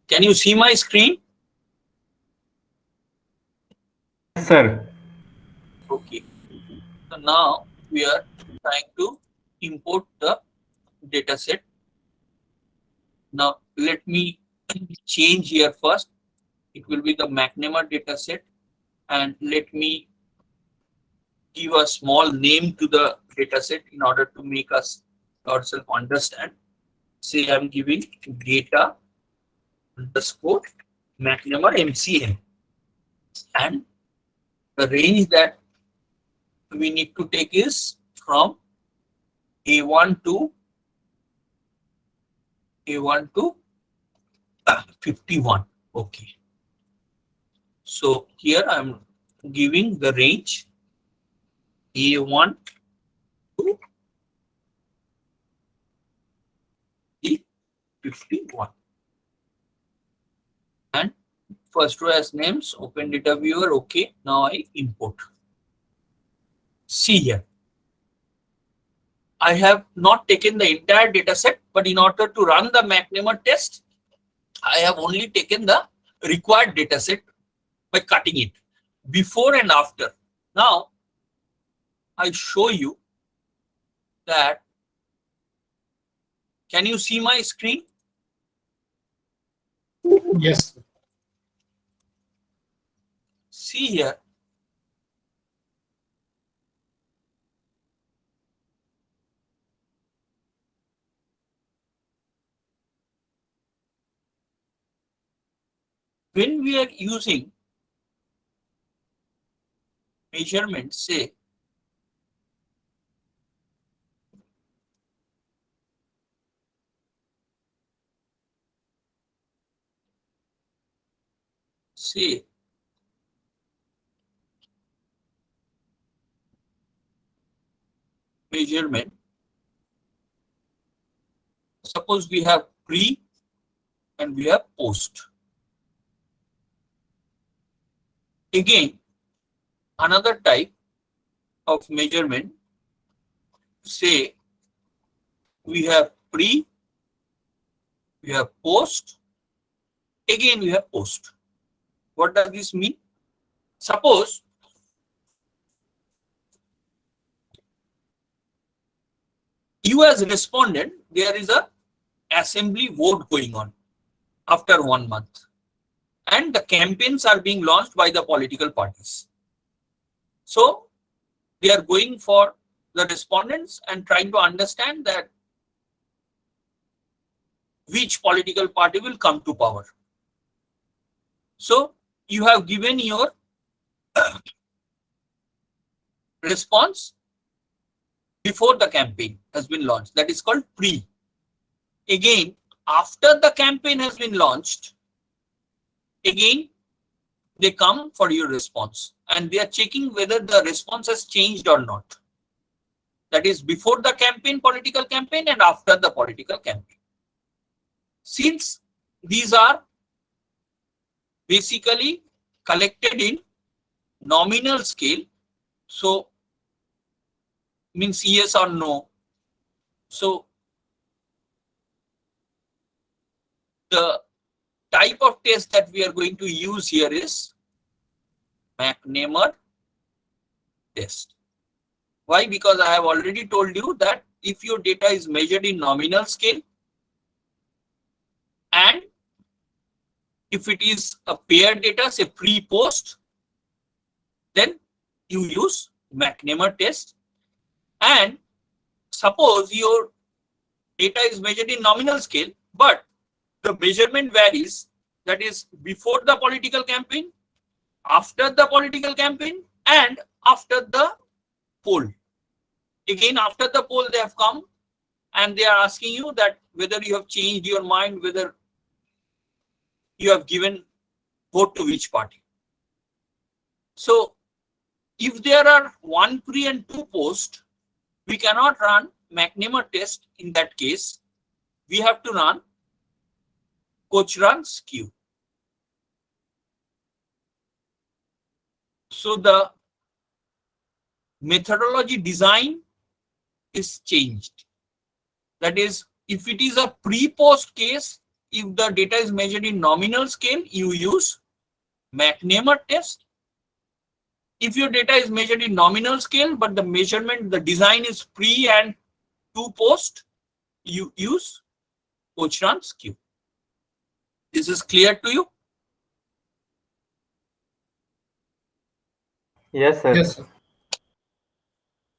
Can you see my screen? Yes, sir. Okay. So now we are trying to import the dataset. Now let me change here first. It will be the McNamara dataset, and let me give a small name to the dataset in order to make us ourselves understand. Say I'm giving data underscore McNamara MCM, and the range that we need to take is from A1 to 51. Okay. So here I'm giving the range A1 to 51. And first row has names, open data viewer. Okay. Now I import. See here. I have not taken the entire data set, but in order to run the McNamara test, I have only taken the required data set by cutting it before and after. Now, I show you that. Can you see my screen? Yes. See here. When we are using measurement, say measurement, suppose we have pre and we have post. Again, another type of measurement, say we have pre, we have post, again we have post. What does this mean? Suppose you as a respondent, there is a assembly vote going on after 1 month, and the campaigns are being launched by the political parties. So they are going for the respondents and trying to understand that which political party will come to power. So you have given your response before the campaign has been launched. That is called pre. Again, after the campaign has been launched, again they come for your response, and they are checking whether the response has changed or not. That is before the campaign, political campaign, and after the political campaign. Since these are basically collected in nominal scale, so means yes or no. So the type of test that we are going to use here is McNamara test. Why? Because I have already told you that if your data is measured in nominal scale and If it is a paired data, say pre-post, then you use McNamara test. And suppose your data is measured in nominal scale, but the measurement varies, that is before the political campaign, after the political campaign, and after the poll. Again, after the poll, they have come and they are asking you that whether you have changed your mind, whether you have given vote to which party. So if there are 1 pre and 2 post, we cannot run McNamara test in that case. We have to run Cochran skew. So the methodology design is changed. That is, if it is a pre-post case, if the data is measured in nominal scale, you use McNamara test. If your data is measured in nominal scale, but the measurement, the design is pre and 2 post, you use Cochran skew. This is clear to you? Yes, sir. Yes, sir.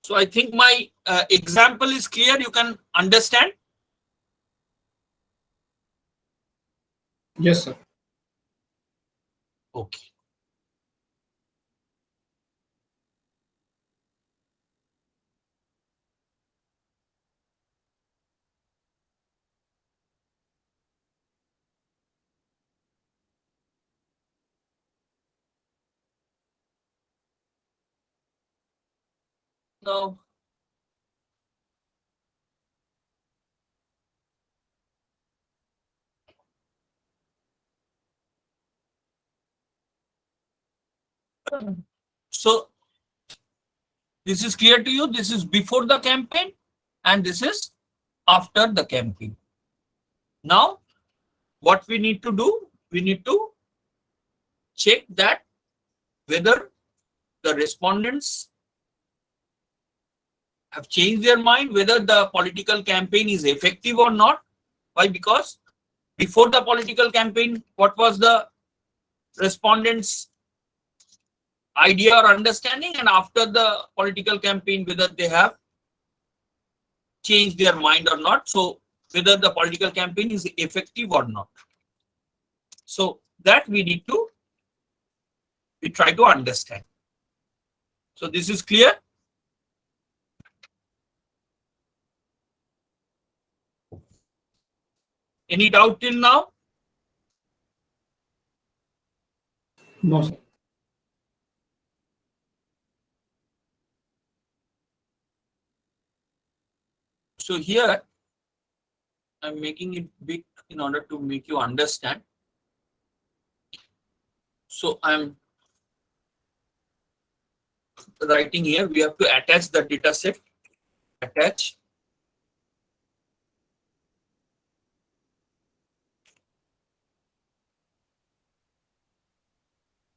So I think my example is clear. You can understand. Yes, sir. Okay. Now, so this is clear to you. This is before the campaign and this is after the campaign. Now, what we need to do, we need to check that whether the respondents have changed their mind, whether the political campaign is effective or not. Why? Because before the political campaign, what was the respondents' idea or understanding, and after the political campaign, whether they have changed their mind or not. So whether the political campaign is effective or not. So that we try to understand. So this is clear. Any doubt till now? No, sir. So here I'm making it big in order to make you understand. So I'm writing here, we have to attach the data set. Attach.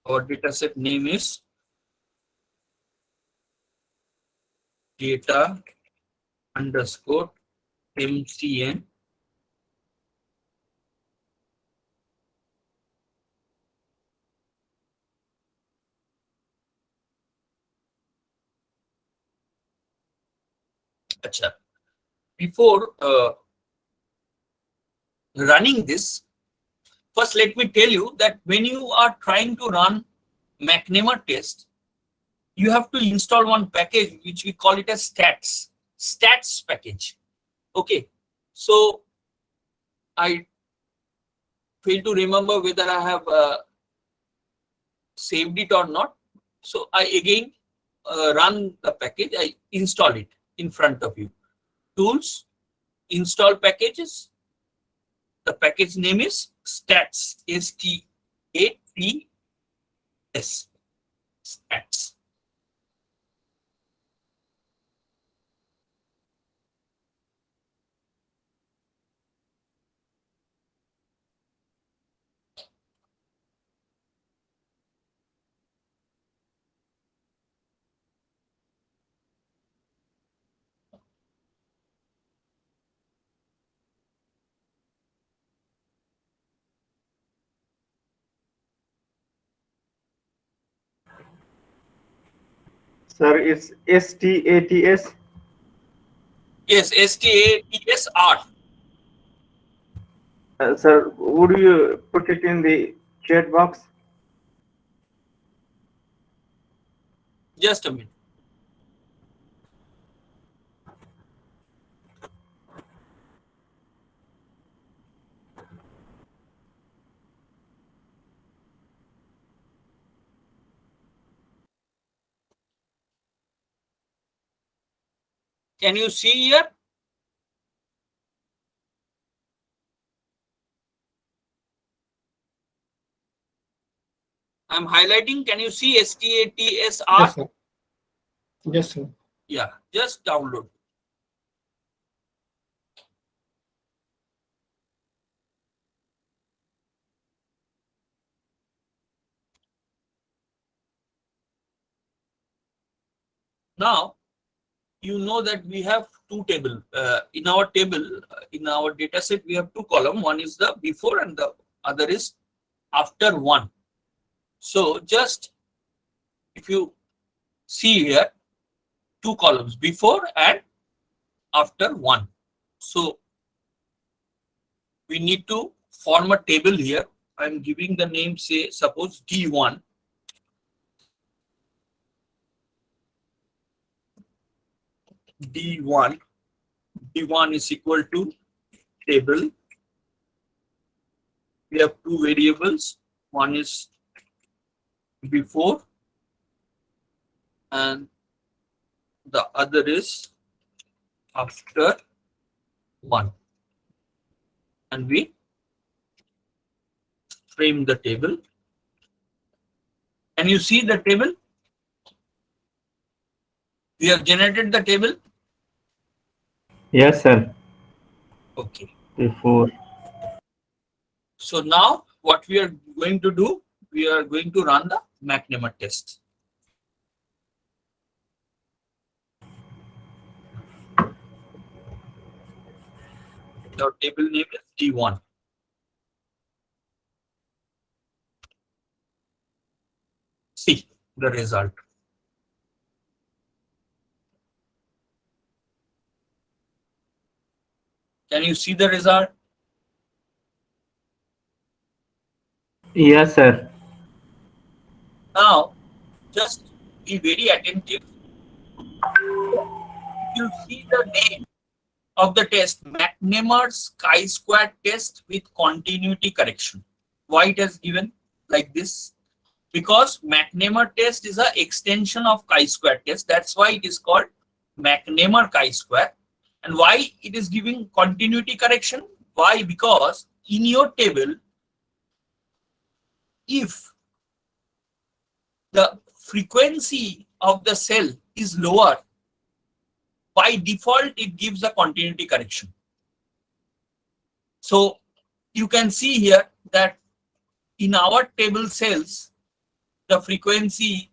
Our data set name is data underscore MCN Achha. Before running this, first let me tell you that when you are trying to run McNamara test, you have to install one package which we call it as stats package. Okay, so I fail to remember whether I have saved it or not. So I again run the package, I install it in front of you. Tools, install packages. The package name is stats, S-T-A-T-S, stats. Sir, it's STATS. Yes, STATSR. Sir, would you put it in the chat box? Just a minute. Can you see here? I'm highlighting. Can you see STATSR? Yes, sir. Yes, sir. Yeah, just download. Now, you know that we have two tables. In our table, in our data set, we have two columns. One is the before and the other is after one. So just if you see here, two columns, before and after one. So we need to form a table here. I'm giving the name, say, suppose D1. D1. D1 is equal to table. We have two variables. One is before and the other is after one. And we frame the table. Can you see the table? We have generated the table. Yes, sir. Okay. Before. So now what we are going to do, we are going to run the McNamara test. Our table name is D1. See the result. Can you see the result? Yes, sir. Now, just be very attentive. If you see the name of the test, McNamara's chi-square test with continuity correction. Why it has given like this? Because McNamara test is an extension of chi-square test. That's why it is called McNamara chi-square. And why it is giving continuity correction? Why? Because in your table, if the frequency of the cell is lower, by default, it gives a continuity correction. So you can see here that in our table cells, the frequency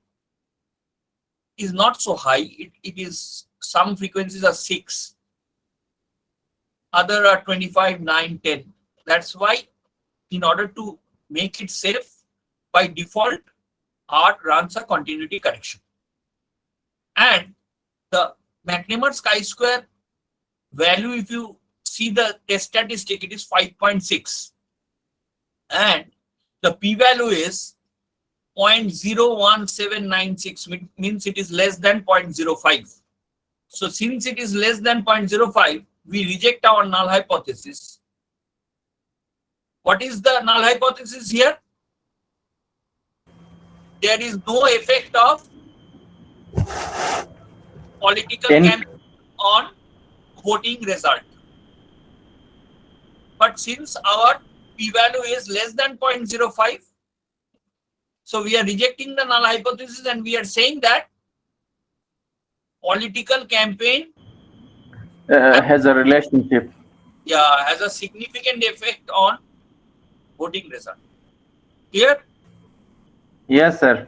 is not so high. It is, some frequencies are 6, other are 25, 9, 10. That's why in order to make it safe, by default, R runs a continuity correction. And the McNamara's chi-square value, if you see the test statistic, it is 5.6. And the p-value is 0.01796, means it is less than 0.05. So since it is less than 0.05, we reject our null hypothesis. What is the null hypothesis here? There is no effect of political campaign on voting result. But since our p-value is less than 0.05, so we are rejecting the null hypothesis and we are saying that political campaign Has a relationship. has a significant effect on voting result. Here, Yes, sir.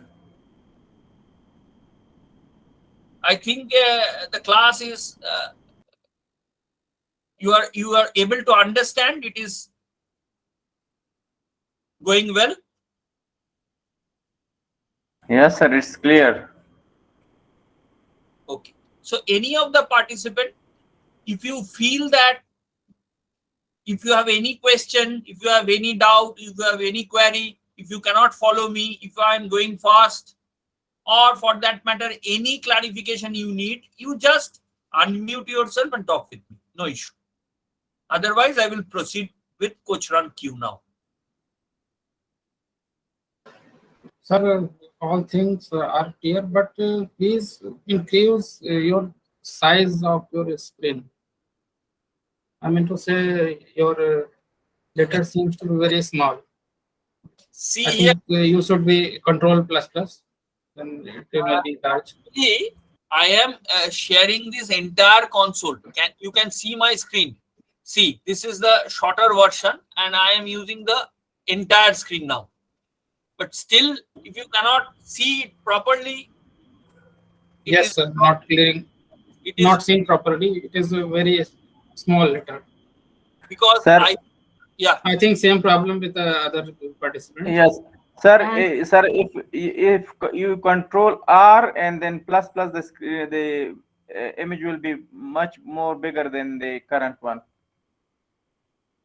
I think the class is you are able to understand. It is going well. Yes, sir. It's clear. Okay. So any of the participant, if you feel that, if you have any question, if you have any doubt, if you have any query, if you cannot follow me, if I am going fast, or for that matter, any clarification you need, you just unmute yourself and talk with me. No issue. Otherwise, I will proceed with Coach Run Q now. Sir, all things are clear, but please increase your size of your screen. I mean to say your letter seems to be very small. See I here, think you should be Control plus plus, then it may be large. I am sharing this entire console. You can see my screen. See, this is the shorter version, and I am using the entire screen now. But still, if you cannot see it properly, Yes, sir, not clearing, not seen properly. It is a very small letter. Because Sir, I think same problem with the other participants. yes, sir. Sir, if you control R and then plus plus, the image will be much more bigger than the current one.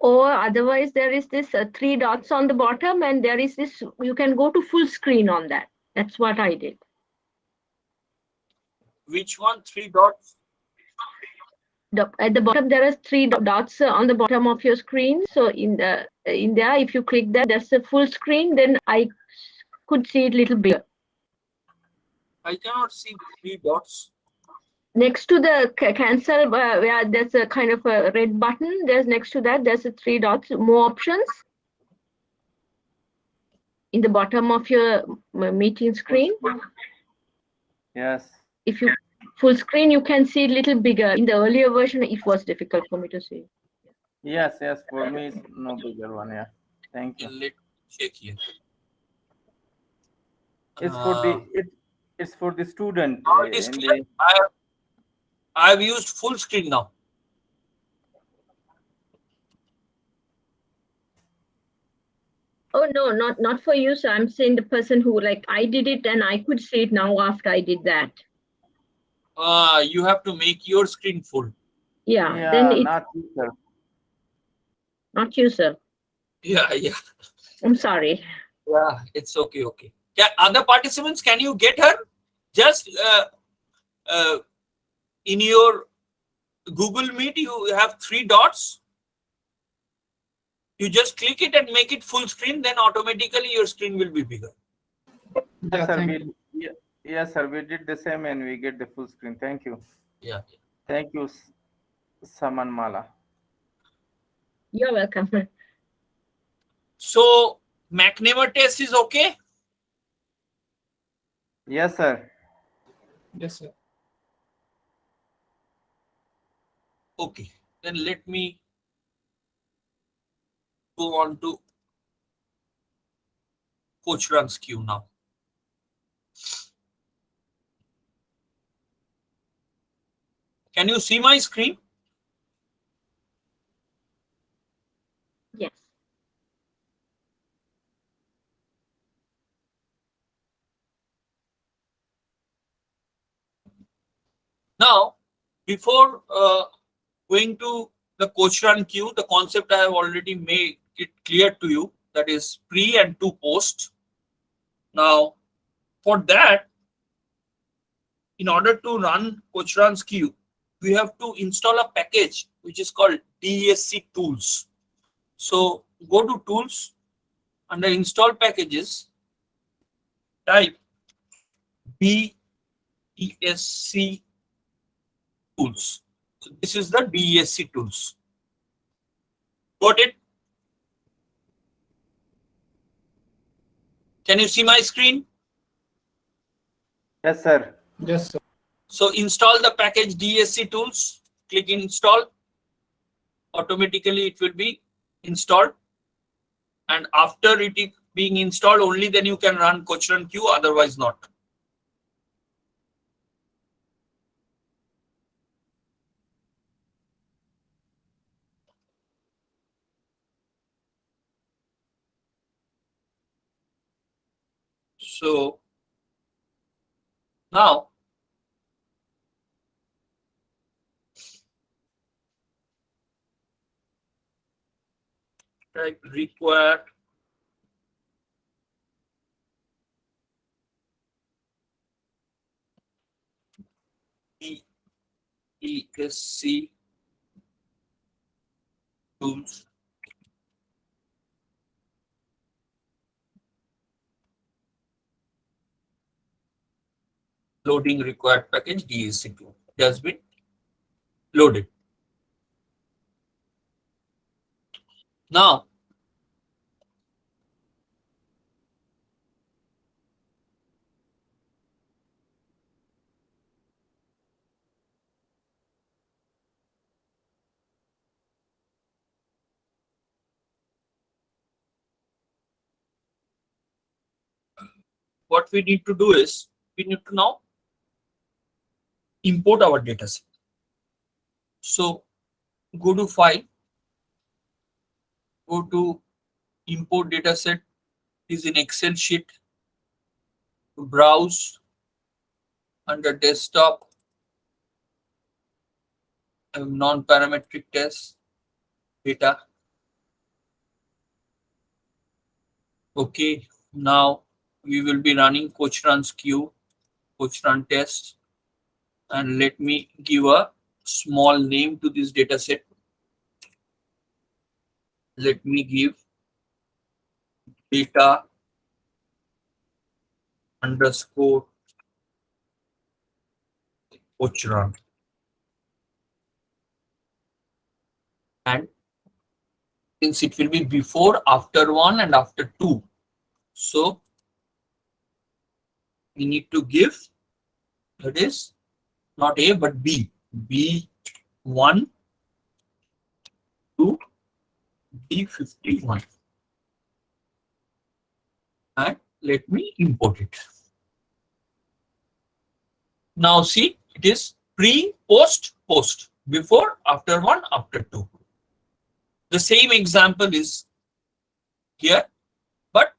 Or otherwise, there is this 3 dots on the bottom, and there is this, you can go to full screen on that. That's what I did. Which one? 3 dots? At the bottom, there are 3 dots on the bottom of your screen. So in there, if you click that, that's a full screen. Then I could see it a little bigger. I cannot see 3 dots. Next to the cancel, where there's a kind of a red button, there's next to that, there's a 3 dots, more options. In the bottom of your meeting screen. Yes. If you full screen, you can see it a little bigger. In the earlier version, it was difficult for me to see. Yes, yes, for me, it's no bigger one. Yeah. Thank you. Let me check here. It's for the it's for the student. It is clear. I have used full screen now. Oh no, not for you. So I'm saying the person who, like, I did it and I could see it now after I did that. You have to make your screen full. Yeah, then it's not you, sir. Not you, sir. Yeah. I'm sorry. Yeah, it's okay. Okay. Yeah, other participants, can you get her? Just in your Google Meet, you have 3 dots. You just click it and make it full screen, then automatically your screen will be bigger. Yes, sir. Yes, sir. We did the same and we get the full screen. Thank you. Yeah. Thank you, Saman Mala. You're welcome. So, McNamara test is okay? Yes, sir. Yes, sir. Okay. Then let me go on to Coach Run's queue now. Can you see my screen? Yes. Now, before going to the Coach Run queue, the concept I have already made it clear to you, that is pre and to post. Now, for that, in order to run Coach Run's queue, we have to install a package which is called DSC tools. So go to tools, under install packages, type DSC tools. So this is the DSC tools. Got it? Can you see my screen? Yes, sir. Yes, sir. So install the package DSC tools, click install. Automatically it will be installed. And after it being installed, only then you can run Coach Run queue, otherwise not. So now Type require ESC tools. Loading required package DSC tool. It has been loaded. Now, what we need to do is we need to now import our data set. So go to File, go to Import Dataset. Is in Excel sheet. Browse under Desktop. Non-parametric test data. Okay, now we will be running coach runs queue, coach run test, and let me give a small name to this data set. Let me give data underscore coach run. And since it will be before, after 1 and after 2, so we need to give, that is not A but B, B1 to B51, and let me import it. Now see, it is pre, post, post, before, after 1, after 2. The same example is here, but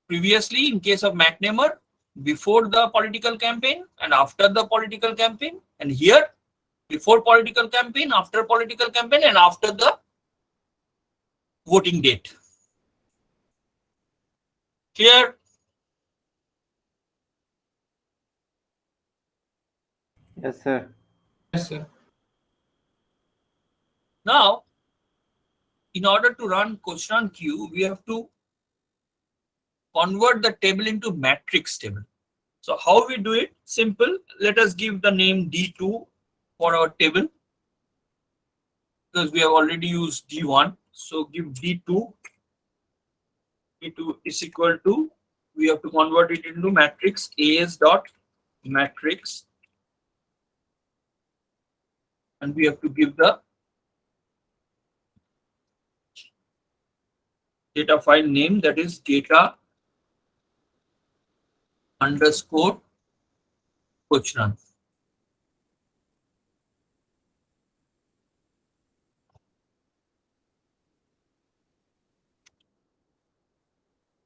previously in case of McNamara, before the political campaign and after the political campaign, and here before political campaign, after political campaign, and after the voting date. Clear? Yes, sir. Yes, sir. Now, in order to run question queue, we have to convert the table into matrix table. So how we do it? Simple. Let us give the name D2 for our table, because we have already used D1. So give D2. D2 is equal to, we have to convert it into matrix, AS dot matrix, and we have to give the data file name, that is data underscore coach run.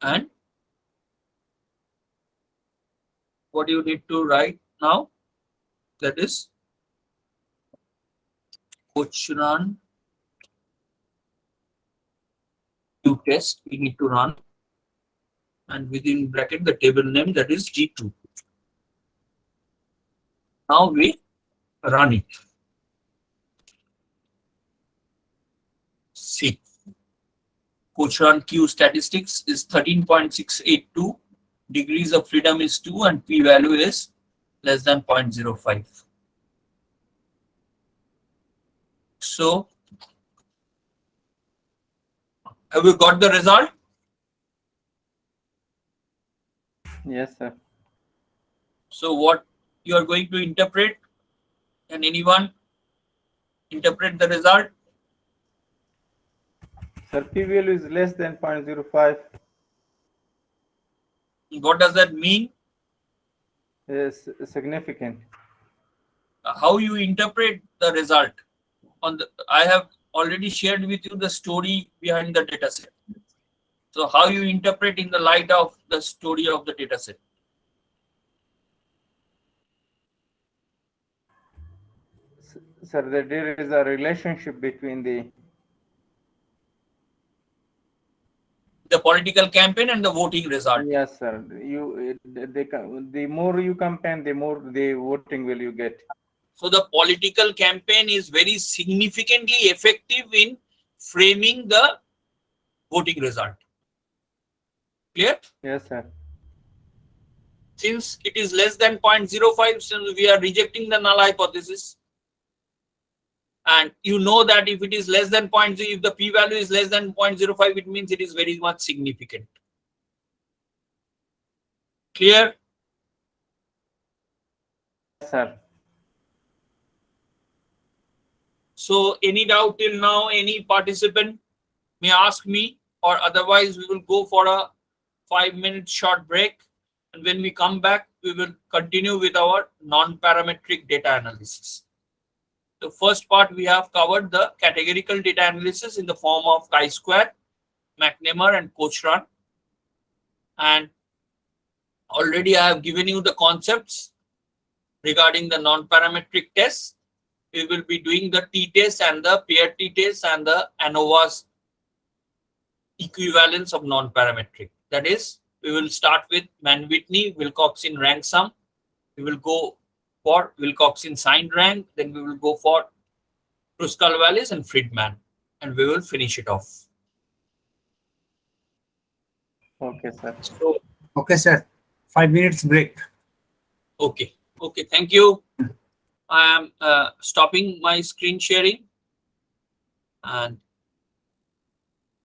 And what you need to write now, that is coach run to test we need to run, and within bracket the table name, that is G2. Now we run it. See, coach run Q statistics is 13.682, degrees of freedom is 2, and p value is less than 0.05. So have you got the result? Yes, sir. So what you are going to interpret? Can anyone interpret the result? Sir, P value is less than 0.05. What does that mean? Is significant. How you interpret the result? I have already shared with you the story behind the data set. So how you interpret in the light of the story of the data set? Sir, there is a relationship between the the political campaign and the voting result. Yes, sir. The more you campaign, the more the voting will you get. So the political campaign is very significantly effective in framing the voting result. Clear? Yes, sir. Since it is less than 0.05, so we are rejecting the null hypothesis. And you know that if it is less than 0.0, if the p-value is less than 0.05, it means it is very much significant. Clear? Yes, sir. So any doubt till now, any participant may ask me, or otherwise we will go for a 5-minute short break. And when we come back, we will continue with our non-parametric data analysis. The first part we have covered the categorical data analysis in the form of chi-square, McNamara and Cochran. And already I have given you the concepts regarding the non-parametric tests. We will be doing the t-test and the pair t-test and the Anova's equivalence of non-parametric. That is, we will start with Mann-Whitney, Wilcoxon rank sum. We will go for Wilcoxon signed rank. Then we will go for Kruskal, Wallis and Friedman. And we will finish it off. Okay, sir. So, Okay, sir. 5 minutes break. okay. Okay, thank you. I am stopping my screen sharing. And